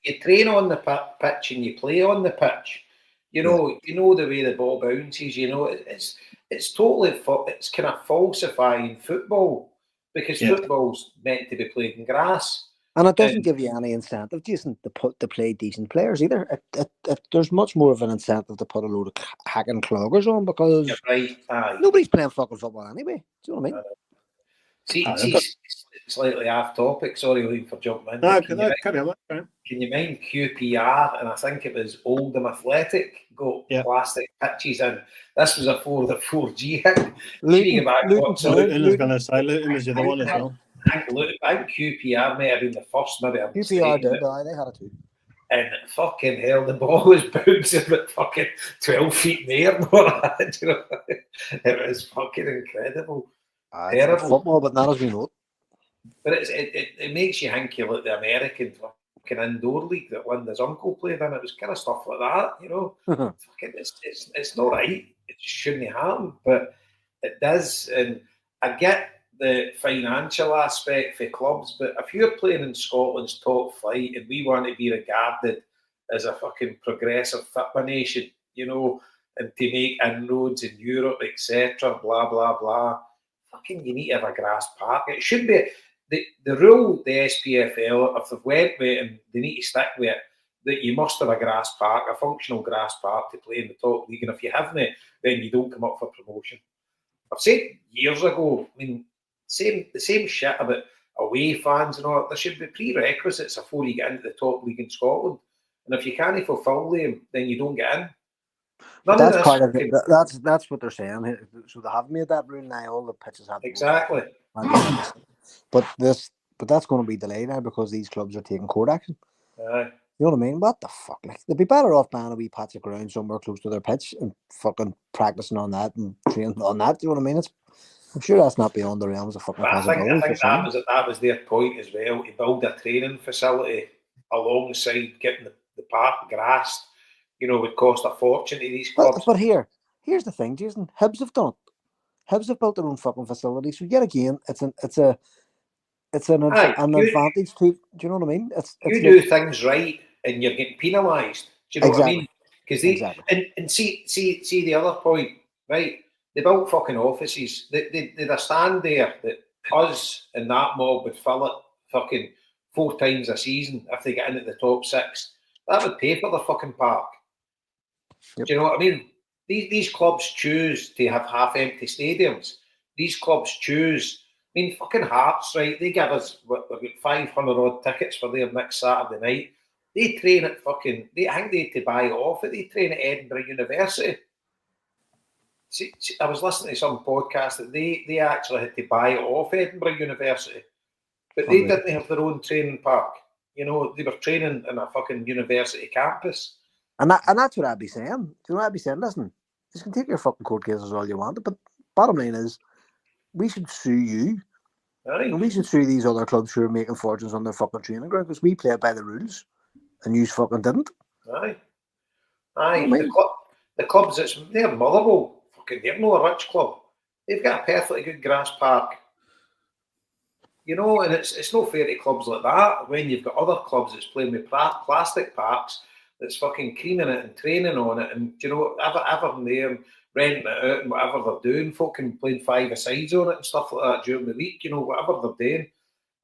You train on the pitch and you play on the pitch. You know the way the ball bounces. You know, it's totally it's kind of falsifying football. Because football's meant to be played in grass. And it doesn't give you any incentive, Jason, to play decent players either. There's much more of an incentive to put a load of hacking cloggers on, because nobody's playing fucking football anyway. Do you know what I mean? See, slightly off topic. Sorry, Liam, for jumping in. Can you mind QPR? And I think it was Oldham Athletic got plastic pitches in. This was before the 4G hit. Luton was going to say, Luton was the other one as well. I think QPR may have been the first, maybe. QPR did, they had it too. And fucking hell, the ball was bouncing about fucking 12 feet in the air. You know? It was fucking incredible. Terrible. Football, but not as we know. But it makes you think you like the American fucking indoor league that Linda's uncle played in. It was kind of stuff like that, you know. It's not right. It shouldn't happen, but it does. And I get the financial aspect for clubs, but if you're playing in Scotland's top flight and we want to be regarded as a fucking progressive football nation, you know, and to make inroads in Europe, etc., blah blah blah, fucking you need to have a grass park. It should be the rule. The SPFL, if they've went with it and they need to stick with it, that you must have a grass park, a functional grass park to play in the top league. And if you haven't it, then you don't come up for promotion. I've said years ago, I mean, the same shit about away fans and all that. There should be prerequisites before you get into the top league in Scotland. And if you can't fulfil them, then you don't get in. That's part of it. That's what they're saying. So they have made that rule now. All the pitches have exactly. But But that's going to be delayed now because these clubs are taking court action. Aye. You know what I mean? What the fuck? Like, they'd be better off buying a wee patch of ground somewhere close to their pitch and fucking practicing on that and training on that. You know what I mean? I'm sure that's not beyond the realms of fucking But possibility. I think that was their point as well, to build a training facility alongside getting the park grassed. You know, would cost a fortune to these clubs. But here's the thing, Jason. Hibs have done it. Hibs have built their own fucking facility. So yet again, it's an advantage to. Do you know what I mean? You do things right, and you're getting penalised. Do you know what I mean? Because and see the other point, right? They built fucking offices. They'd a stand there that us and that mob would fill it fucking 4 times a season if they get into the top 6. That would pay for the fucking park. Yep. Do you know what I mean? These clubs choose to have half-empty stadiums. These clubs choose. I mean, fucking Hearts, right? They give us we've got 500 odd tickets for their next Saturday night. They train at fucking. I think they had to buy it off it. They train at Edinburgh University. See, I was listening to some podcast that they actually had to buy it off Edinburgh University, but they didn't have their own training park. You know, they were training in a fucking university campus. And that's what I'd be saying. Do you know what I'd be saying? Listen, you can take your fucking court cases all you want, but bottom line is, we should sue you. Aye. And we should sue these other clubs who are making fortunes on their fucking training ground because we play by the rules and you fucking didn't. Aye. The clubs, they're Motherwell. Fucking, they're not a rich club. They've got a perfectly good grass park. You know, and it's no fair to clubs like that when you've got other clubs that's playing with plastic parks that's fucking creaming it and training on it, and you know, everything there, renting it out and whatever they're doing, fucking playing 5-a-sides on it and stuff like that during the week, you know, whatever they're doing.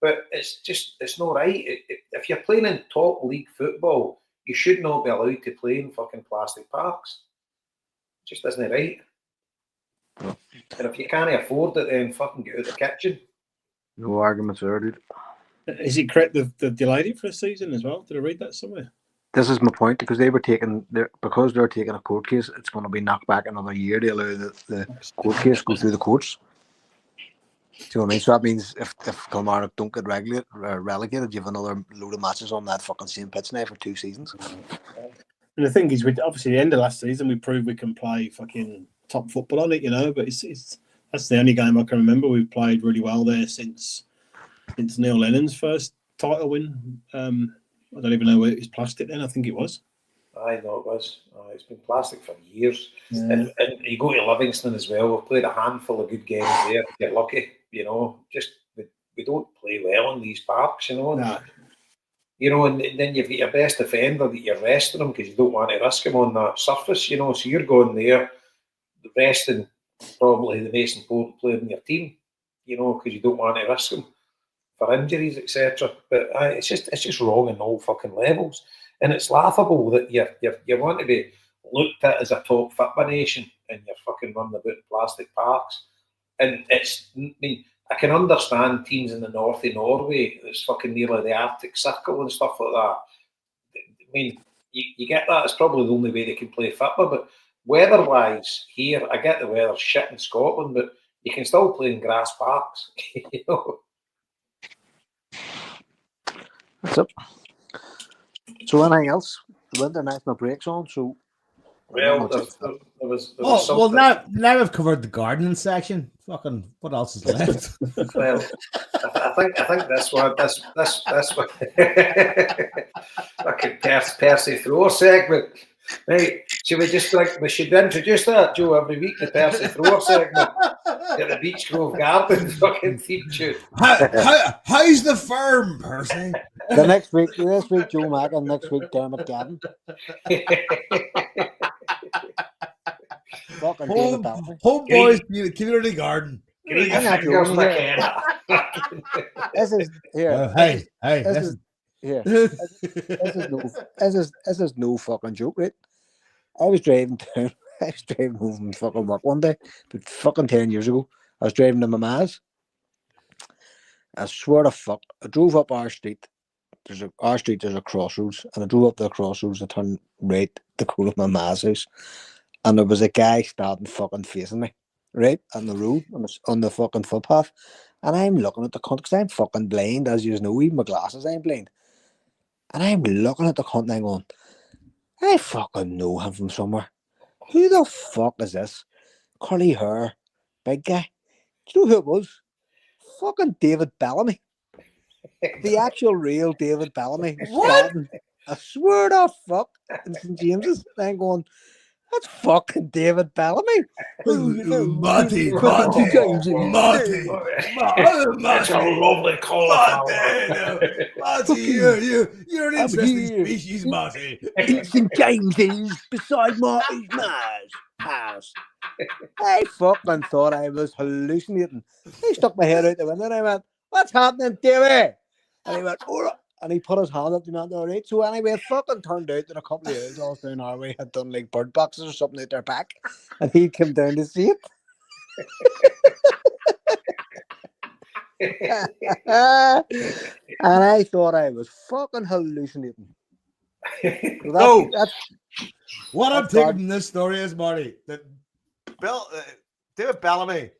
But it's not right. If you're playing in top league football, you should not be allowed to play in fucking plastic parks. It just isn't right. And if you can't afford it, then fucking get out of the kitchen. No arguments there, dude. Is it correct they've delayed it for a season as well? Did I read that somewhere? This is my point, because they're taking a court case, it's going to be knocked back another year to allow the court case go through the courts. Do you know what I mean? So that means if Kilmarnock don't get relegated, you have another load of matches on that fucking same pitch now for 2 seasons. And the thing is, obviously, the end of last season, we proved we can play fucking top football on it, you know. But that's the only game I can remember we've played really well there since Neil Lennon's first title win. I don't even know where it was plastic then. I think it was. I know it was. It's been plastic for years. Yeah. And you go to Livingston as well. We've played a handful of good games there. Get lucky, you know. Just we don't play well in these parks, you know. No. You know, and then you've got your best defender that you're resting him because you don't want to risk him on that surface, you know. So you're going there, resting probably the most important player in your team, you know, because you don't want to risk him for injuries, etc. But it's just wrong in all fucking levels, and it's laughable that you want to be looked at as a top football nation and you're fucking running about plastic parks. And I can understand teams in the north of Norway that's fucking nearly the Arctic Circle and stuff like that. I mean, you get that. It's probably the only way they can play football. But weather-wise, here, I get the weather's shit in Scotland, but you can still play in grass parks, you know. That's it. So anything else? The international break's on, so... Well, there was something. Well, now we've covered the gardening section. Fucking, what else is left? Well, I think this one. Fucking Percy Thrower segment. Right? We should introduce that, Joe, every week, the Percy Thrower segment. Get the Beach Grove Garden fucking theme tune. How's the firm, Percy? This week, Joe Mackin, next week, Dermot Gavin. HomeBhoys community garden. This is no fucking joke, right? I was driving home from fucking work one day, but fucking 10 years ago. I was driving to my ma's. I swear to fuck, I drove up our street. There's a crossroads, and I drove up the crossroads. I turned right to go to my ma's house, and there was a guy standing fucking facing me, right on the road, on the fucking footpath, And I'm looking at the cunt because I'm fucking blind, as you know, even my glasses, I'm blind. And I'm looking at the cunt and I'm going, I fucking know him from somewhere. Who the fuck is this? Curly hair, big guy. Do you know who it was? Fucking David Bellamy. The actual real David Bellamy was standing, I swear to fuck, in St. James's. And I'm going, that's fucking David Bellamy. Marty. It's a lovely colour. Marty, you're an interesting species, Marty. In St. James's, beside Marty's house. I fucking thought I was hallucinating. I stuck my head out the window and I went, what's happening, Davey? And he went, oh, and he put his hand up to me, all right. So anyway, it fucking turned out that a couple of years off down our way had done like bird boxes or something out their back. And he came down to see it. And I thought I was fucking hallucinating. So what I'm taking from this story is, Marty, that David Bellamy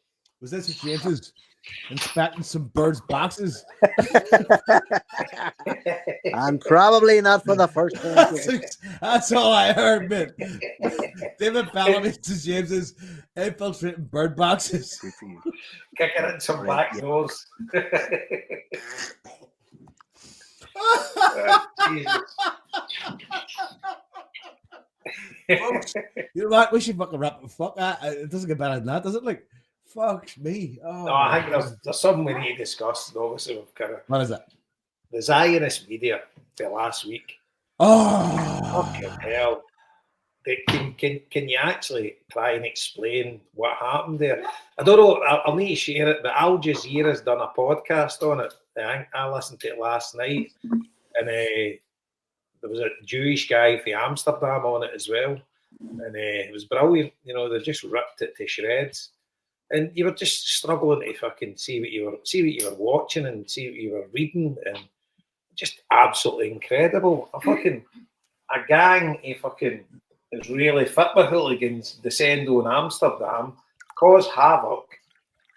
was in St. James's inspecting some birds' boxes. And probably not for the first time. That's all I heard, man. David Bellamy to St. James's infiltrating bird boxes. Kicking in some back doors. Folks, you know what? We should fucking wrap it. Fuck that. It doesn't get better than that, does it? Like, fuck me. Oh, no, I think there's something we need to discuss. Obviously, we've kind of. What is it? The Zionist media for last week. Oh, fucking hell! Can you actually try and explain what happened there? I don't know. I'll need to share it. But Al Jazeera's done a podcast on it. I listened to it last night, and there was a Jewish guy from Amsterdam on it as well, and it was brilliant. You know, they just ripped it to shreds, and you were just struggling to fucking see what you were watching and see what you were reading, and just absolutely incredible. A gang of fucking Israeli football hooligans descend on Amsterdam, cause havoc,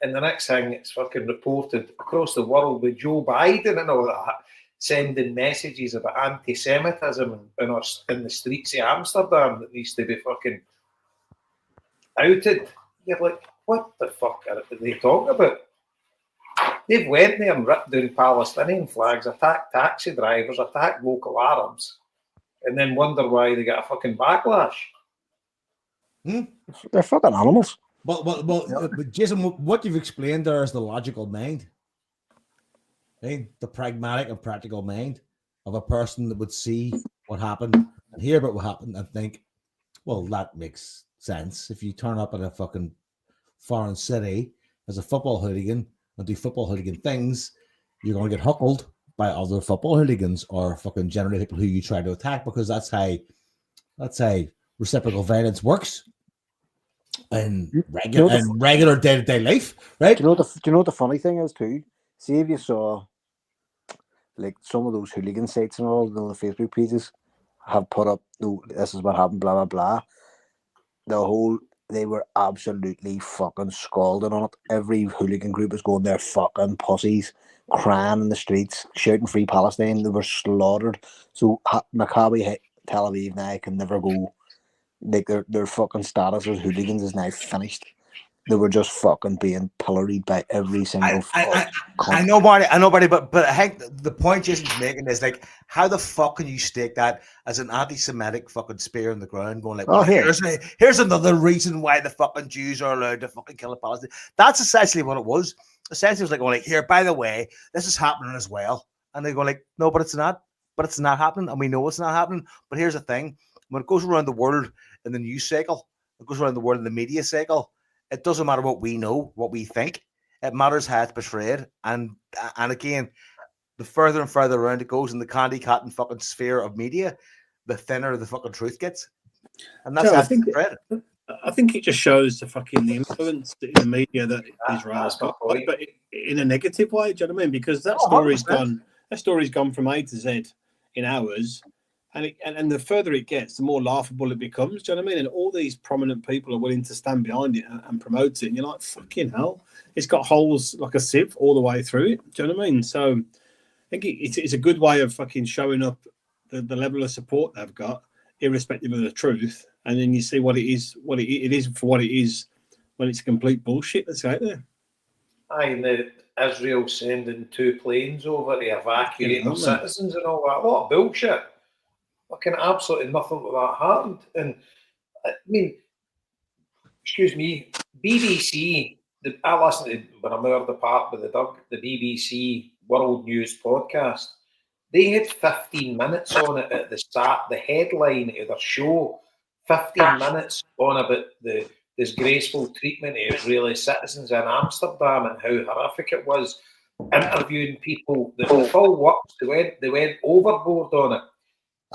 and the next thing it's fucking reported across the world with Joe Biden and all that, sending messages about anti-Semitism in the streets of Amsterdam that needs to be fucking outed. You're like, what the fuck are they talking about? They've went there and ripped down Palestinian flags, attacked taxi drivers, attacked local Arabs, and then wonder why they get a fucking backlash. They're fucking animals. But Jason, what you've explained there is the logical mind. The pragmatic and practical mind of a person that would see what happened and hear about what happened and think, well, that makes sense. If you turn up in a fucking foreign city as a football hooligan and do football hooligan things, you're going to get huckled by other football hooligans or fucking generally people who you try to attack, because that's how reciprocal violence works in regular day-to-day life, right? Do you know what the funny thing is too? See if you saw like some of those hooligan sites and all, the Facebook pages have put up, no, this is what happened, blah blah blah. They were absolutely fucking scalding on it. Every hooligan group was going, they're fucking pussies, crying in the streets, shouting free Palestine. They were slaughtered. So Maccabi Tel Aviv now can never go. Like their fucking status as hooligans is now finished. They were just fucking being pilloried by every single. I know, Marty, but I think the point Jason's making is like, how the fuck can you stake that as an anti-Semitic fucking spear in the ground, going like, here's another reason why the fucking Jews are allowed to fucking kill a Palestinian. That's essentially what it was. Essentially, it was like, going like, here, by the way, this is happening as well, and they go like, no, but it's not. But it's not happening, and we know it's not happening. But here's the thing: when it goes around the world in the news cycle, it goes around the world in the media cycle. It doesn't matter what we know, what we think. It matters how it's portrayed. And again, the further and further around it goes in the candy cotton fucking sphere of media, the thinner the fucking truth gets. And that's I think it just shows the influence in the media that Israel's got, but in a negative way. Do you know what I mean? Because that story's gone from A to Z in hours, And the further it gets, the more laughable it becomes. Do you know what I mean? And all these prominent people are willing to stand behind it and promote it. And you're like, fucking hell, it's got holes like a sieve all the way through it. Do you know what I mean? So I think it's a good way of fucking showing up the level of support they've got, irrespective of the truth. And then you see what it is for what it is when it's complete bullshit that's out there. Aye, Israel sending 2 planes over to evacuate their citizens and all that. What bullshit. Fucking absolutely nothing like that happened. And I mean, excuse me, BBC, I listened to when I'm out of the park with the dog, the BBC World News podcast. They had 15 minutes on it at the start, the headline of their show, 15 minutes on about the disgraceful treatment of Israeli citizens in Amsterdam and how horrific it was, interviewing people. The full works, they went overboard on it.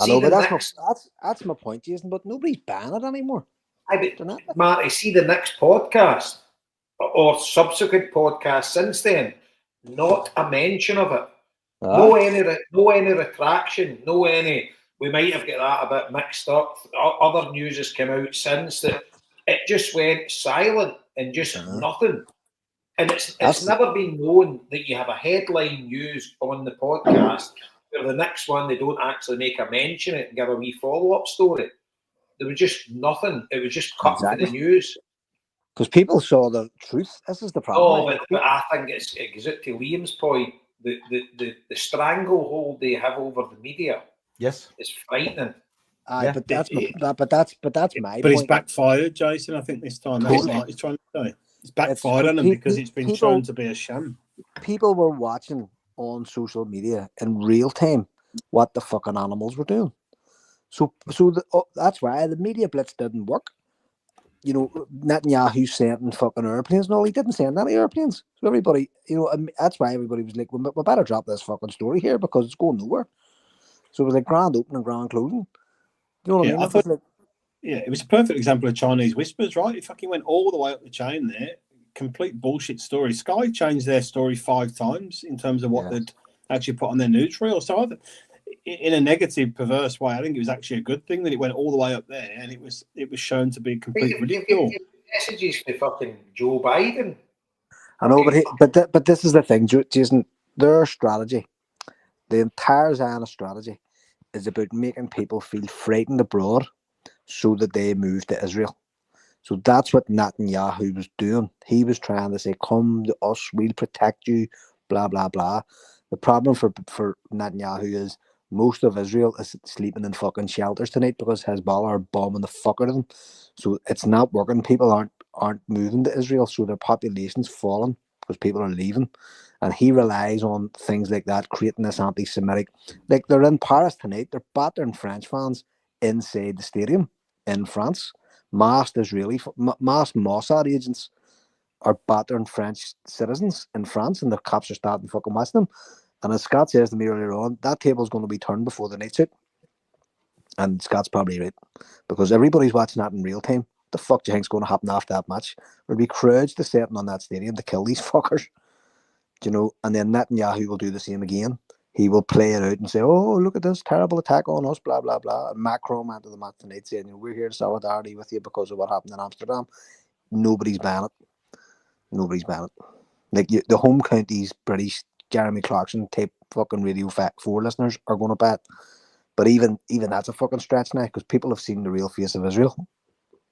I know, but that's my point, Jason. But nobody's banning it anymore. Marty, see the next podcast or subsequent podcast since then, not a mention of it. No any retraction, no any. We might have got that a bit mixed up. Other news has come out since that it just went silent and just nothing. And it's never been known that you have a headline news on the podcast where the next one they don't actually make a mention it and give a wee follow-up story. There was just nothing. It was just cut for the news. Because people saw the truth. This is the problem. Oh, but I think it goes out to Liam's point. The stranglehold they have over the media, yes, is frightening. But that's my point. But it's backfired, Jason. I think this time that's what he's trying to say. It's backfired on them because it's been shown to be a sham. People were watching on social media in real time what the fucking animals were doing. So that's why the media blitz didn't work. You know, Netanyahu sending fucking airplanes. No, he didn't send any airplanes. So everybody, that's why everybody was like, we better drop this fucking story here because it's going nowhere. So it was like grand opening, grand closing. You know what I mean? It was a perfect example of Chinese whispers, right? It fucking went all the way up the chain there. Complete bullshit story. Sky changed their story 5 times in terms of what they'd actually put on their newsreel. So in a negative, perverse way, I think it was actually a good thing that it went all the way up there and it was shown to be complete ridicule. Messages to fucking Joe Biden. I know, but this is the thing, Jason. Their strategy, the entire Zionist strategy, is about making people feel frightened abroad so that they move to Israel. So that's what Netanyahu was doing. He was trying to say, come to us, we'll protect you, blah, blah, blah. The problem for Netanyahu is most of Israel is sleeping in fucking shelters tonight because Hezbollah are bombing the fuck out of them. So it's not working. People aren't moving to Israel, so their population's falling because people are leaving. And he relies on things like that, creating this anti-Semitic. Like they're in Paris tonight, they're battering French fans inside the stadium in France. Masked Mossad agents are battering French citizens in France, and the cops are starting to fucking watch them. And as Scott says to me earlier on, that table's going to be turned before the night's out. And Scott's probably right. Because everybody's watching that in real time. What the fuck do you think's going to happen after that match? There'll be crowds to setting on that stadium to kill these fuckers. You know, and then Netanyahu will do the same again. He will play it out and say, oh, look at this terrible attack on us, blah, blah, blah. And Macron went to the match tonight saying, we're here in solidarity with you because of what happened in Amsterdam. Nobody's banned it. Nobody's banned it. Like the home counties, British, Jeremy Clarkson type fucking Radio 4 listeners are going to bet. But even that's a fucking stretch now because people have seen the real face of Israel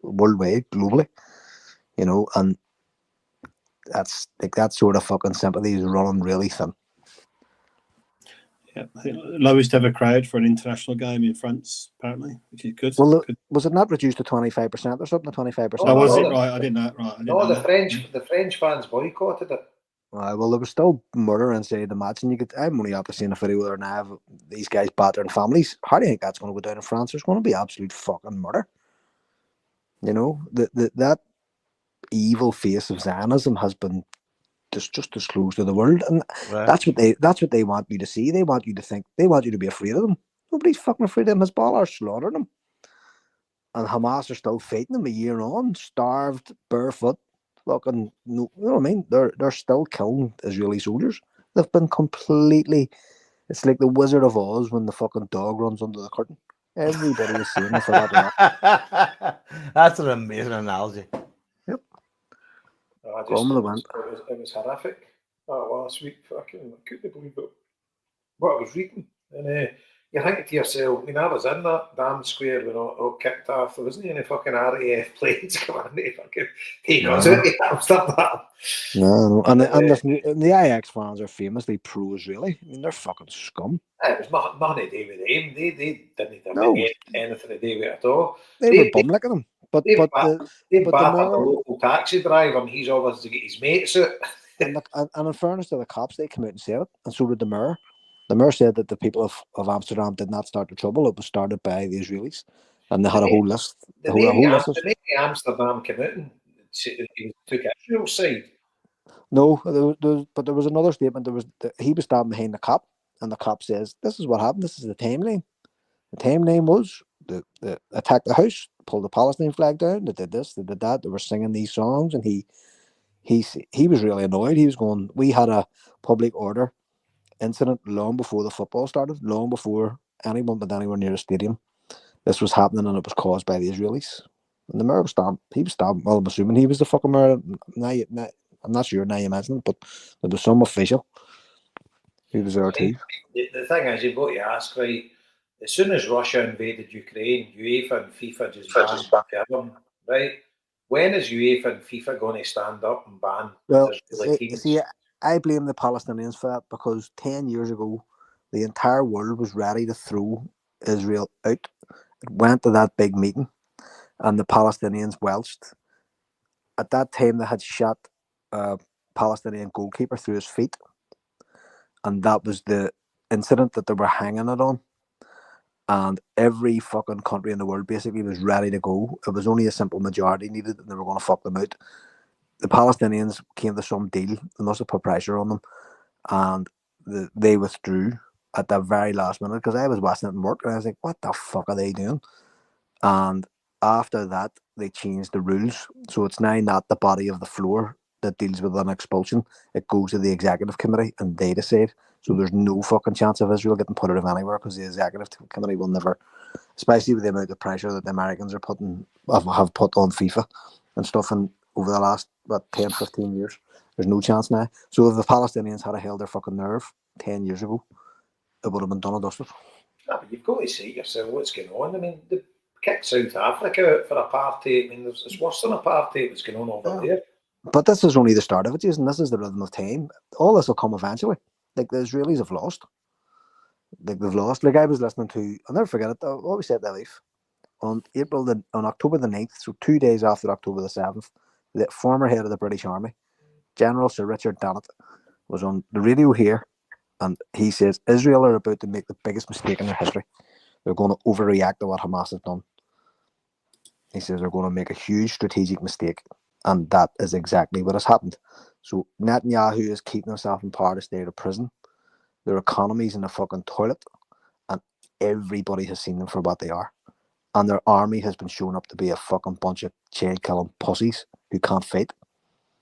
worldwide, globally. You know, and that's like that sort of fucking sympathy is running really thin. Yeah, I think lowest ever crowd for an international game in France, apparently, which is good. Well, was it not reduced to 25% or something? 25%. Oh, was it right? I didn't know. Right. The French fans boycotted it. Well, there was still murder inside the match, and I'm only after seeing a video where I have these guys battering families. How do you think that's going to go down in France? There's going to be absolute fucking murder. You know, that evil face of Zionism has been just disclosed to the world, and that's what they want you to see. They want you to think. They want you to be afraid of them. Nobody's fucking afraid of them. Hezbollah are slaughtering them, and Hamas are still fighting them a year on, starved, barefoot. Fucking, you know what I mean? They're still killing Israeli soldiers. They've been completely. It's like the Wizard of Oz when the fucking dog runs under the curtain. Everybody was saying they forgot that. That's an amazing analogy. Yep. I just Gone with the thought wind. it was horrific. That last week, fucking, I couldn't believe it. What I was reading. And you're thinking to yourself, I mean, I was in that damn square when it all kicked off. There wasn't any fucking RAF planes coming in to fucking take us out of Amsterdam. No. And the Ajax fans are famously pro-Israeli. I mean, they're fucking scum. It was nothing to do with them. They didn't have No. anything to do with it at all. They were bum-licking them. But They the battered the mayor, local taxi driver, and he's always to get his mates out. and in fairness to the cops, they came out and said it, and so did the mayor. The mayor said that the people of Amsterdam did not start the trouble. It was started by the Israelis, and they had a whole list. The Navy Amsterdam came out and took Israel's side. No, but there was another statement. He was standing behind the cop, and the cop says, "This is what happened. This is the timeline. The timeline was they attacked the house, pulled the Palestine flag down. They did this, they did that. They were singing these songs, and he was really annoyed. He was going, we had a public order incident long before the football started, long before anyone went anywhere near the stadium. This was happening, and it was caused by the Israelis." And the mayor was stabbed. He was stabbed. Well, I'm assuming he was the fucking mayor. I'm not sure now you mentioned it, but there was some official who was there too. The thing is, you've got to ask, right, as soon as Russia invaded Ukraine, UEFA and FIFA just banned them, right? When is UEFA and FIFA going to stand up and ban Israeli teams? See, I blame the Palestinians for that, because 10 years ago, the entire world was ready to throw Israel out. It went to that big meeting, and the Palestinians welched. At that time, they had shot a Palestinian goalkeeper through his feet, and that was the incident that they were hanging it on. And every fucking country in the world basically was ready to go. It was only a simple majority needed, and they were going to fuck them out. The Palestinians came to some deal. They must have put pressure on them, and they withdrew at the very last minute, because I was watching it in work, and I was like, what the fuck are they doing? And after that, they changed the rules. So it's now not the body of the floor that deals with an expulsion. It goes to the executive committee, and they decide. So there's no fucking chance of Israel getting put out of anywhere, because the executive committee will never, especially with the amount of pressure that the Americans are have put on FIFA and stuff, and over the last 10, 15 years, there's no chance now. So if the Palestinians had held their fucking nerve 10 years ago, it would have been done and dusted. No, but you've got to see yourself what's going on. I mean, they kicked South Africa out for a party. I mean, it's worse than a party that's going on over there. But this is only the start of it, Jason. This is the rhythm of time. All this will come eventually. Like, the Israelis have lost. Like, they've lost. Like, I was listening to, I'll never forget it, I always said that life. On October the 9th, so 2 days after October the 7th, the former head of the British Army, General Sir Richard Dannett, was on the radio here, and he says Israel are about to make the biggest mistake in their history. They're going to overreact to what Hamas has done. He says they're going to make a huge strategic mistake, and that is exactly what has happened. So Netanyahu is keeping himself in power to stay out of prison. Their economy's in the fucking toilet, and everybody has seen them for what they are. And their army has been shown up to be a fucking bunch of child-killing pussies who can't fight.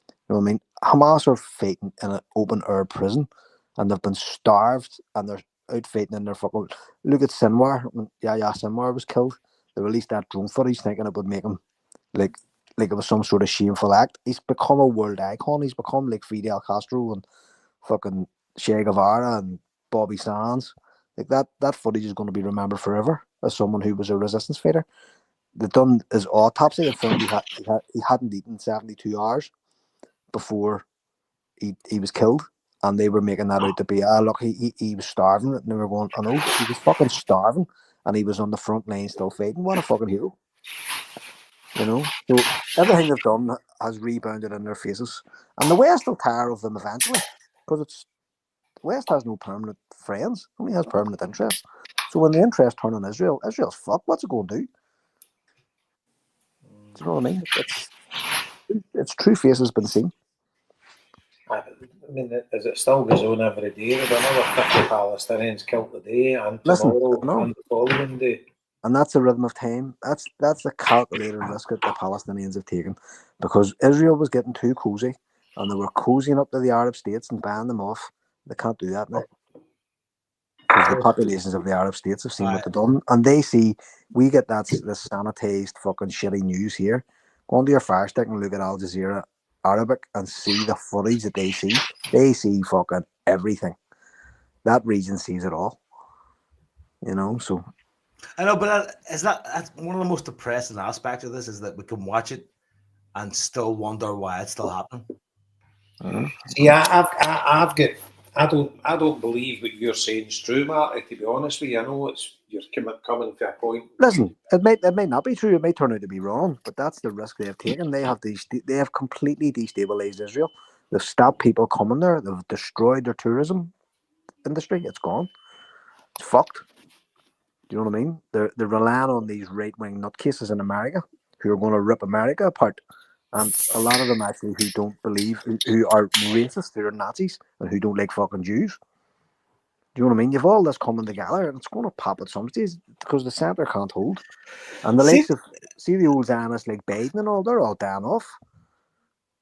You know what I mean? Hamas are fighting in an open-air prison, and they've been starved, and they're out fighting in their fucking... Look at Sinwar. When Yahya Sinwar was killed, they released that drone footage thinking it would make him like it was some sort of shameful act. He's become a world icon. He's become like Fidel Castro and fucking Che Guevara and Bobby Sands. Like, that footage is going to be remembered forever as someone who was a resistance fighter. They done his autopsy and found he hadn't eaten 72 hours before he was killed, and they were making that out to be look, he was starving, and they were going, I know, he was fucking starving, and he was on the front line still fighting. What a fucking hero. You know? So everything they've done has rebounded in their faces, and the West will tire of them eventually, because the West has no permanent friends, only has permanent interests. So when the interests turn on Israel's fucked. What's it going to do? Do you know what I mean? Its true face has been seen. I mean, as it still goes on every day, there's another 50 Palestinians killed today, and tomorrow, and the following day. And that's the rhythm of time. That's the calculated risk that the Palestinians have taken, because Israel was getting too cozy, and they were cozying up to the Arab states and banning them off. They can't do that now, because because the populations of the Arab states have seen what they've done, and they see we get this sanitized fucking shitty news here. Go onto your Fire Stick and look at Al Jazeera Arabic and see the footage that they see. They see fucking everything. That region sees it all. You know, so I know, but that's one of the most depressing aspects of this is that we can watch it and still wonder why it's still happening. See, I've got. I don't believe what you're saying is true, Marty. To be honest with you, I know you're coming to a point. Listen, it may not be true. It may turn out to be wrong, but that's the risk they have taken. They have completely destabilized Israel. They've stopped people coming there. They've destroyed their tourism industry. It's gone. It's fucked. Do you know what I mean? They're relying on these right-wing nutcases in America who are going to rip America apart. And a lot of them actually who don't believe, who are racist, who are Nazis, and who don't like fucking Jews. Do you know what I mean? You've all this coming together, and it's going to pop at some stage because the centre can't hold. And the likes of, see the old Zionists like Biden and all, they're all down off. Do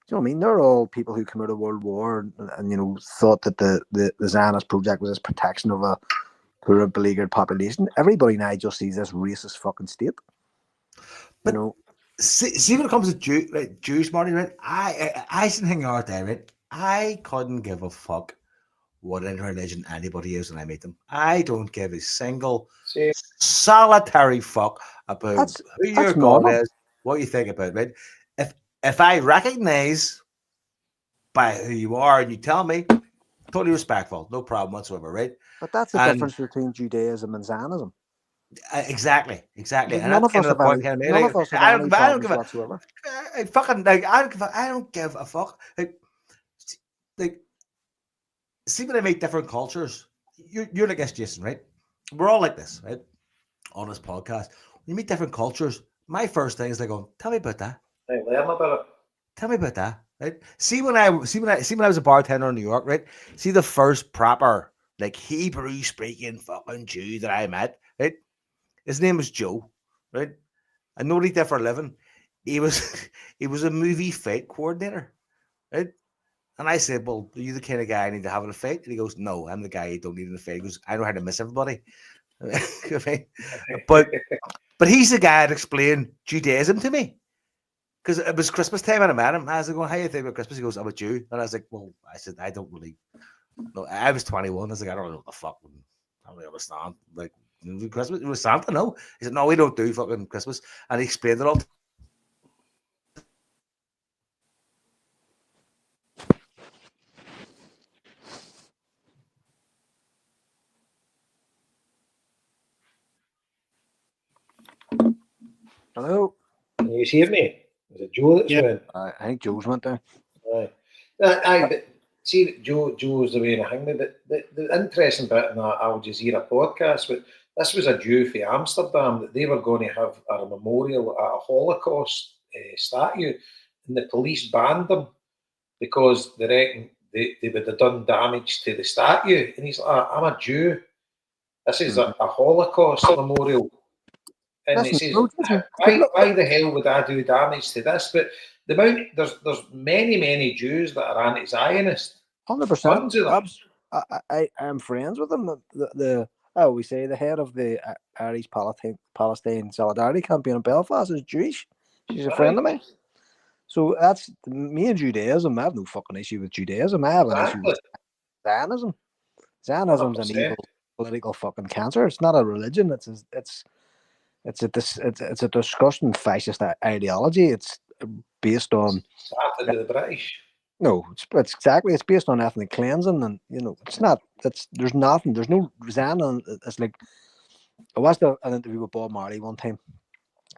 you know what I mean? They're all people who came out of World War and you know, thought that the Zionist project was this protection of a poor, beleaguered population. Everybody now just sees this racist fucking state. But, you know. See when it comes to Jews, Marty, right? I should hang out there, right? I couldn't give a fuck what religion anybody is when I meet them. I don't give a single solitary fuck about who your God is, what you think about it, right? If I recognize by who you are and you tell me, totally respectful, no problem whatsoever, right? But that's the difference between Judaism and Zionism. Exactly. And none that's of us kind of the point. None of us have any problems whatsoever. I don't give a fuck. Like, see when I meet different cultures, you're like this, Jason, right? We're all like this, right? On this podcast, when you meet different cultures, my first thing is like, tell me about that. Hey, learn about it. Tell me about that, right? See when I was a bartender in New York, right? See the first proper like Hebrew speaking fucking Jew that I met, right? His name was Joe, right? I know what he did for a living. He was a movie fight coordinator, right? And I said, well, are you the kind of guy I need to have in a fight? And he goes, no, I'm the guy you don't need in a fight. He goes, I know how to miss everybody. but he's the guy that explained Judaism to me. Because it was Christmas time and I met him. I was like, how do you think about Christmas? He goes, I'm a Jew. And I was like, well, I said, I don't really know. I was 21. I was like, I don't know what the fuck. I don't really understand. Like, Christmas? It was Santa? No. He said, no, we don't do fucking Christmas. And he explained it all. Hello? Can you hear me? Is it Joe that's went? I think Joe's went there. But see, Joe's the way in hang. The interesting bit in that Al Jazeera podcast, but this was a Jew from Amsterdam that they were going to have a memorial at a Holocaust statue, and the police banned them because they reckon they would have done damage to the statue. And he's like, I'm a Jew. This is a Holocaust memorial. And he says, why the hell would I do damage to this? But the amount there's many Jews that are anti-Zionist. 100%. I am friends with them. We say the head of the Irish Palestine Solidarity Campaign in Belfast is Jewish. She's a friend of mine. So that's me and Judaism. I have no fucking issue with Judaism. I have an issue with Zionism. Zionism's an evil political fucking cancer. It's not a religion. It's a disgusting fascist ideology. It's based on the British. No, it's exactly. It's based on ethnic cleansing, and you know, it's not. There's nothing. There's no Zionism. It's like I watched an interview with Bob Marley one time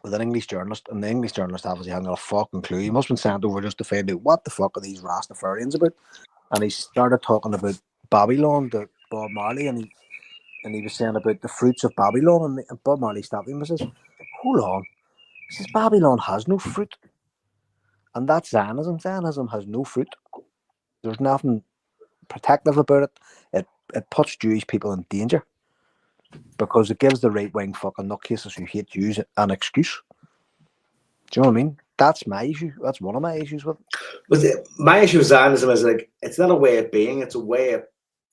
with an English journalist, and the English journalist obviously hadn't got a fucking clue. He must have been sent over just to find out what the fuck are these Rastafarians about. And he started talking about Babylon to Bob Marley, and he was saying about the fruits of Babylon, and Bob Marley stopped him and says, hold on. He says, Babylon has no fruit. And that's Zionism. Zionism has no fruit. There's nothing protective about it. It puts Jewish people in danger because it gives the right-wing fucking nutcases who hate Jews an excuse. Do you know what I mean? That's my issue. That's one of my issues with it. But my issue with Zionism is like, it's not a way of being, it's a way of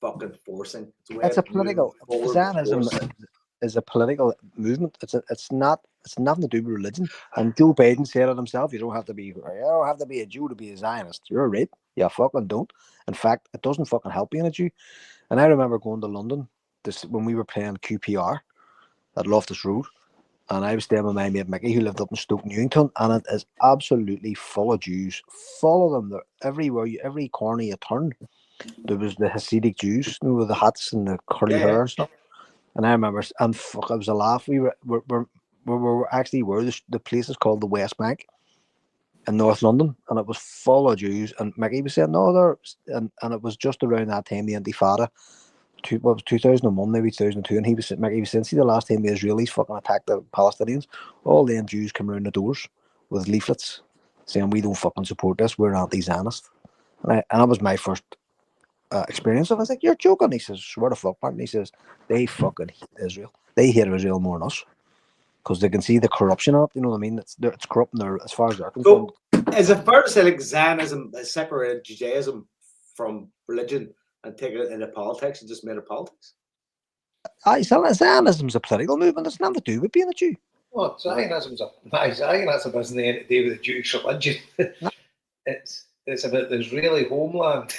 fucking forcing. It's a political. Zionism is a political movement. It's nothing to do with religion. And Joe Biden said it himself. You don't have to be a Jew to be a Zionist. You're a rape. You fucking don't. In fact, it doesn't fucking help being a Jew. And I remember going to London when we were playing QPR at Loftus Road. And I was staying with my mate Mickey, who lived up in Stoke Newington, and it is absolutely full of Jews. Full of them. They're everywhere. Every corner you turn, there was the Hasidic Jews, with the hats and the curly hair and stuff. And I remember, and fuck, it was a laugh. We were actually the place is called the West Bank in North London, and it was full of Jews. And Mickey was saying, no, and it was just around that time the Intifada. 2001, maybe 2002, and Mickey was saying, see, the last time the Israelis fucking attacked the Palestinians, all them Jews come around the doors with leaflets saying, we don't fucking support this, we're anti-Zionist. And that was my first experience of it. I was like, you're joking. He says, swear to fuck, Martin. He says, they fucking hate Israel. They hate Israel more than us because they can see the corruption of it. You know what I mean? It's corrupting their, as far as they're concerned. So, is it fair to say like Zionism has separated Judaism from religion and taken it into politics and just made it politics? Zionism's a political movement. It's nothing to do with being a Jew. Well, Zionism hasn't anything to do with the Jewish religion. It's about the Israeli homeland.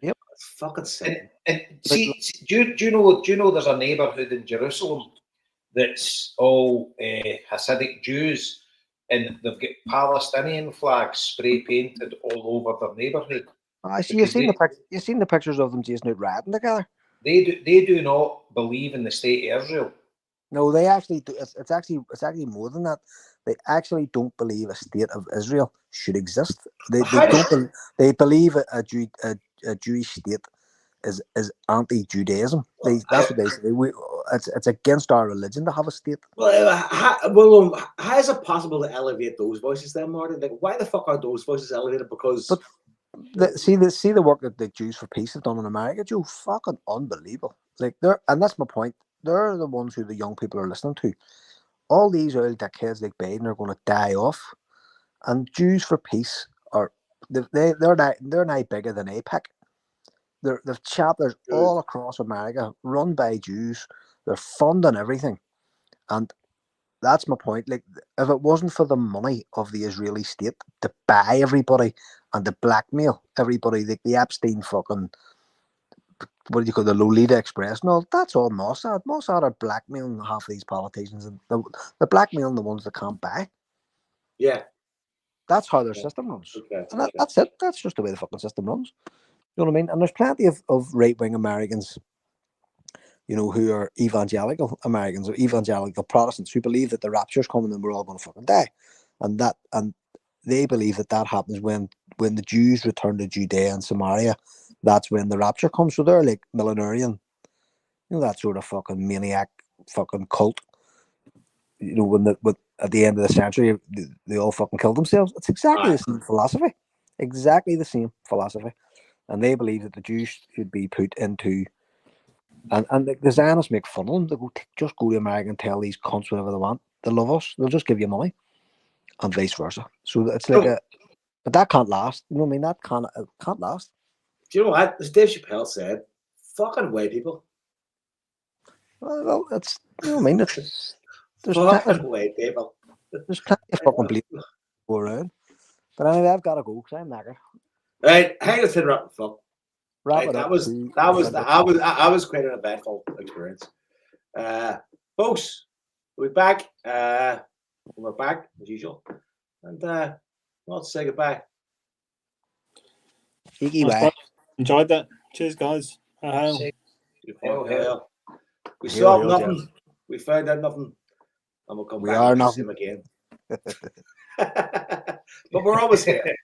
Yep, it's fucking sick. And see, do you know there's a neighbourhood in Jerusalem that's all Hasidic Jews, and they've got Palestinian flags spray painted all over their neighbourhood. I see. You've seen the pictures of them chasing out riding together. They do not believe in the state of Israel. No, they actually do. It's actually more than that. They actually don't believe a state of Israel should exist. They believe a Jewish state is anti-Judaism. That's what they say. It's against our religion to have a state. Well, how is it possible to elevate those voices then, Martin? Like, why the fuck are those voices elevated? Because see the work that the Jews for Peace have done in America, Joe, fucking unbelievable. Like and that's my point. They're the ones who the young people are listening to. All these old dickheads like Biden are going to die off, and Jews for Peace they're now bigger than AIPAC. They've chapters all across America run by Jews. They're funding everything, and that's my point. Like, if it wasn't for the money of the Israeli state to buy everybody and to blackmail everybody, like the Epstein fucking, what do you call the Lolita Express? No, that's all Mossad. Mossad are blackmailing half of these politicians, and they're blackmailing the ones that can't buy. Yeah, that's how their system runs. Okay. And that's it. That's just the way the fucking system runs. You know what I mean? And there's plenty of right-wing Americans, you know, who are evangelical Americans or evangelical Protestants who believe that the rapture's coming and we're all going to fucking die, and they believe that happens when the Jews return to Judea and Samaria. That's when the rapture comes. So they're like millenarian, you know, that sort of fucking maniac fucking cult. You know, when at the end of the century they all fucking killed themselves. It's exactly the same philosophy. Exactly the same philosophy. And they believe that the Jews should be put into, and the Zionists make fun of them. They just go to America and tell these cunts whatever they want. They love us. They'll just give you money, and vice versa. So it's like but that can't last. You know what I mean? That can't last. Do you know what? As Dave Chappelle said, fucking white people. Well, that's, you know what I mean? There's fucking white people. There's plenty of fucking people go around. But anyway, I've got to go because I'm knackered. Right, hang on to the wrap. Fuck. Right, that was quite an eventful experience. Folks, we'll be back. We're back as usual, and let's say goodbye. Enjoyed that. Cheers, guys. We saw nothing. We found out nothing, and we'll come back and see them again. But we're always here.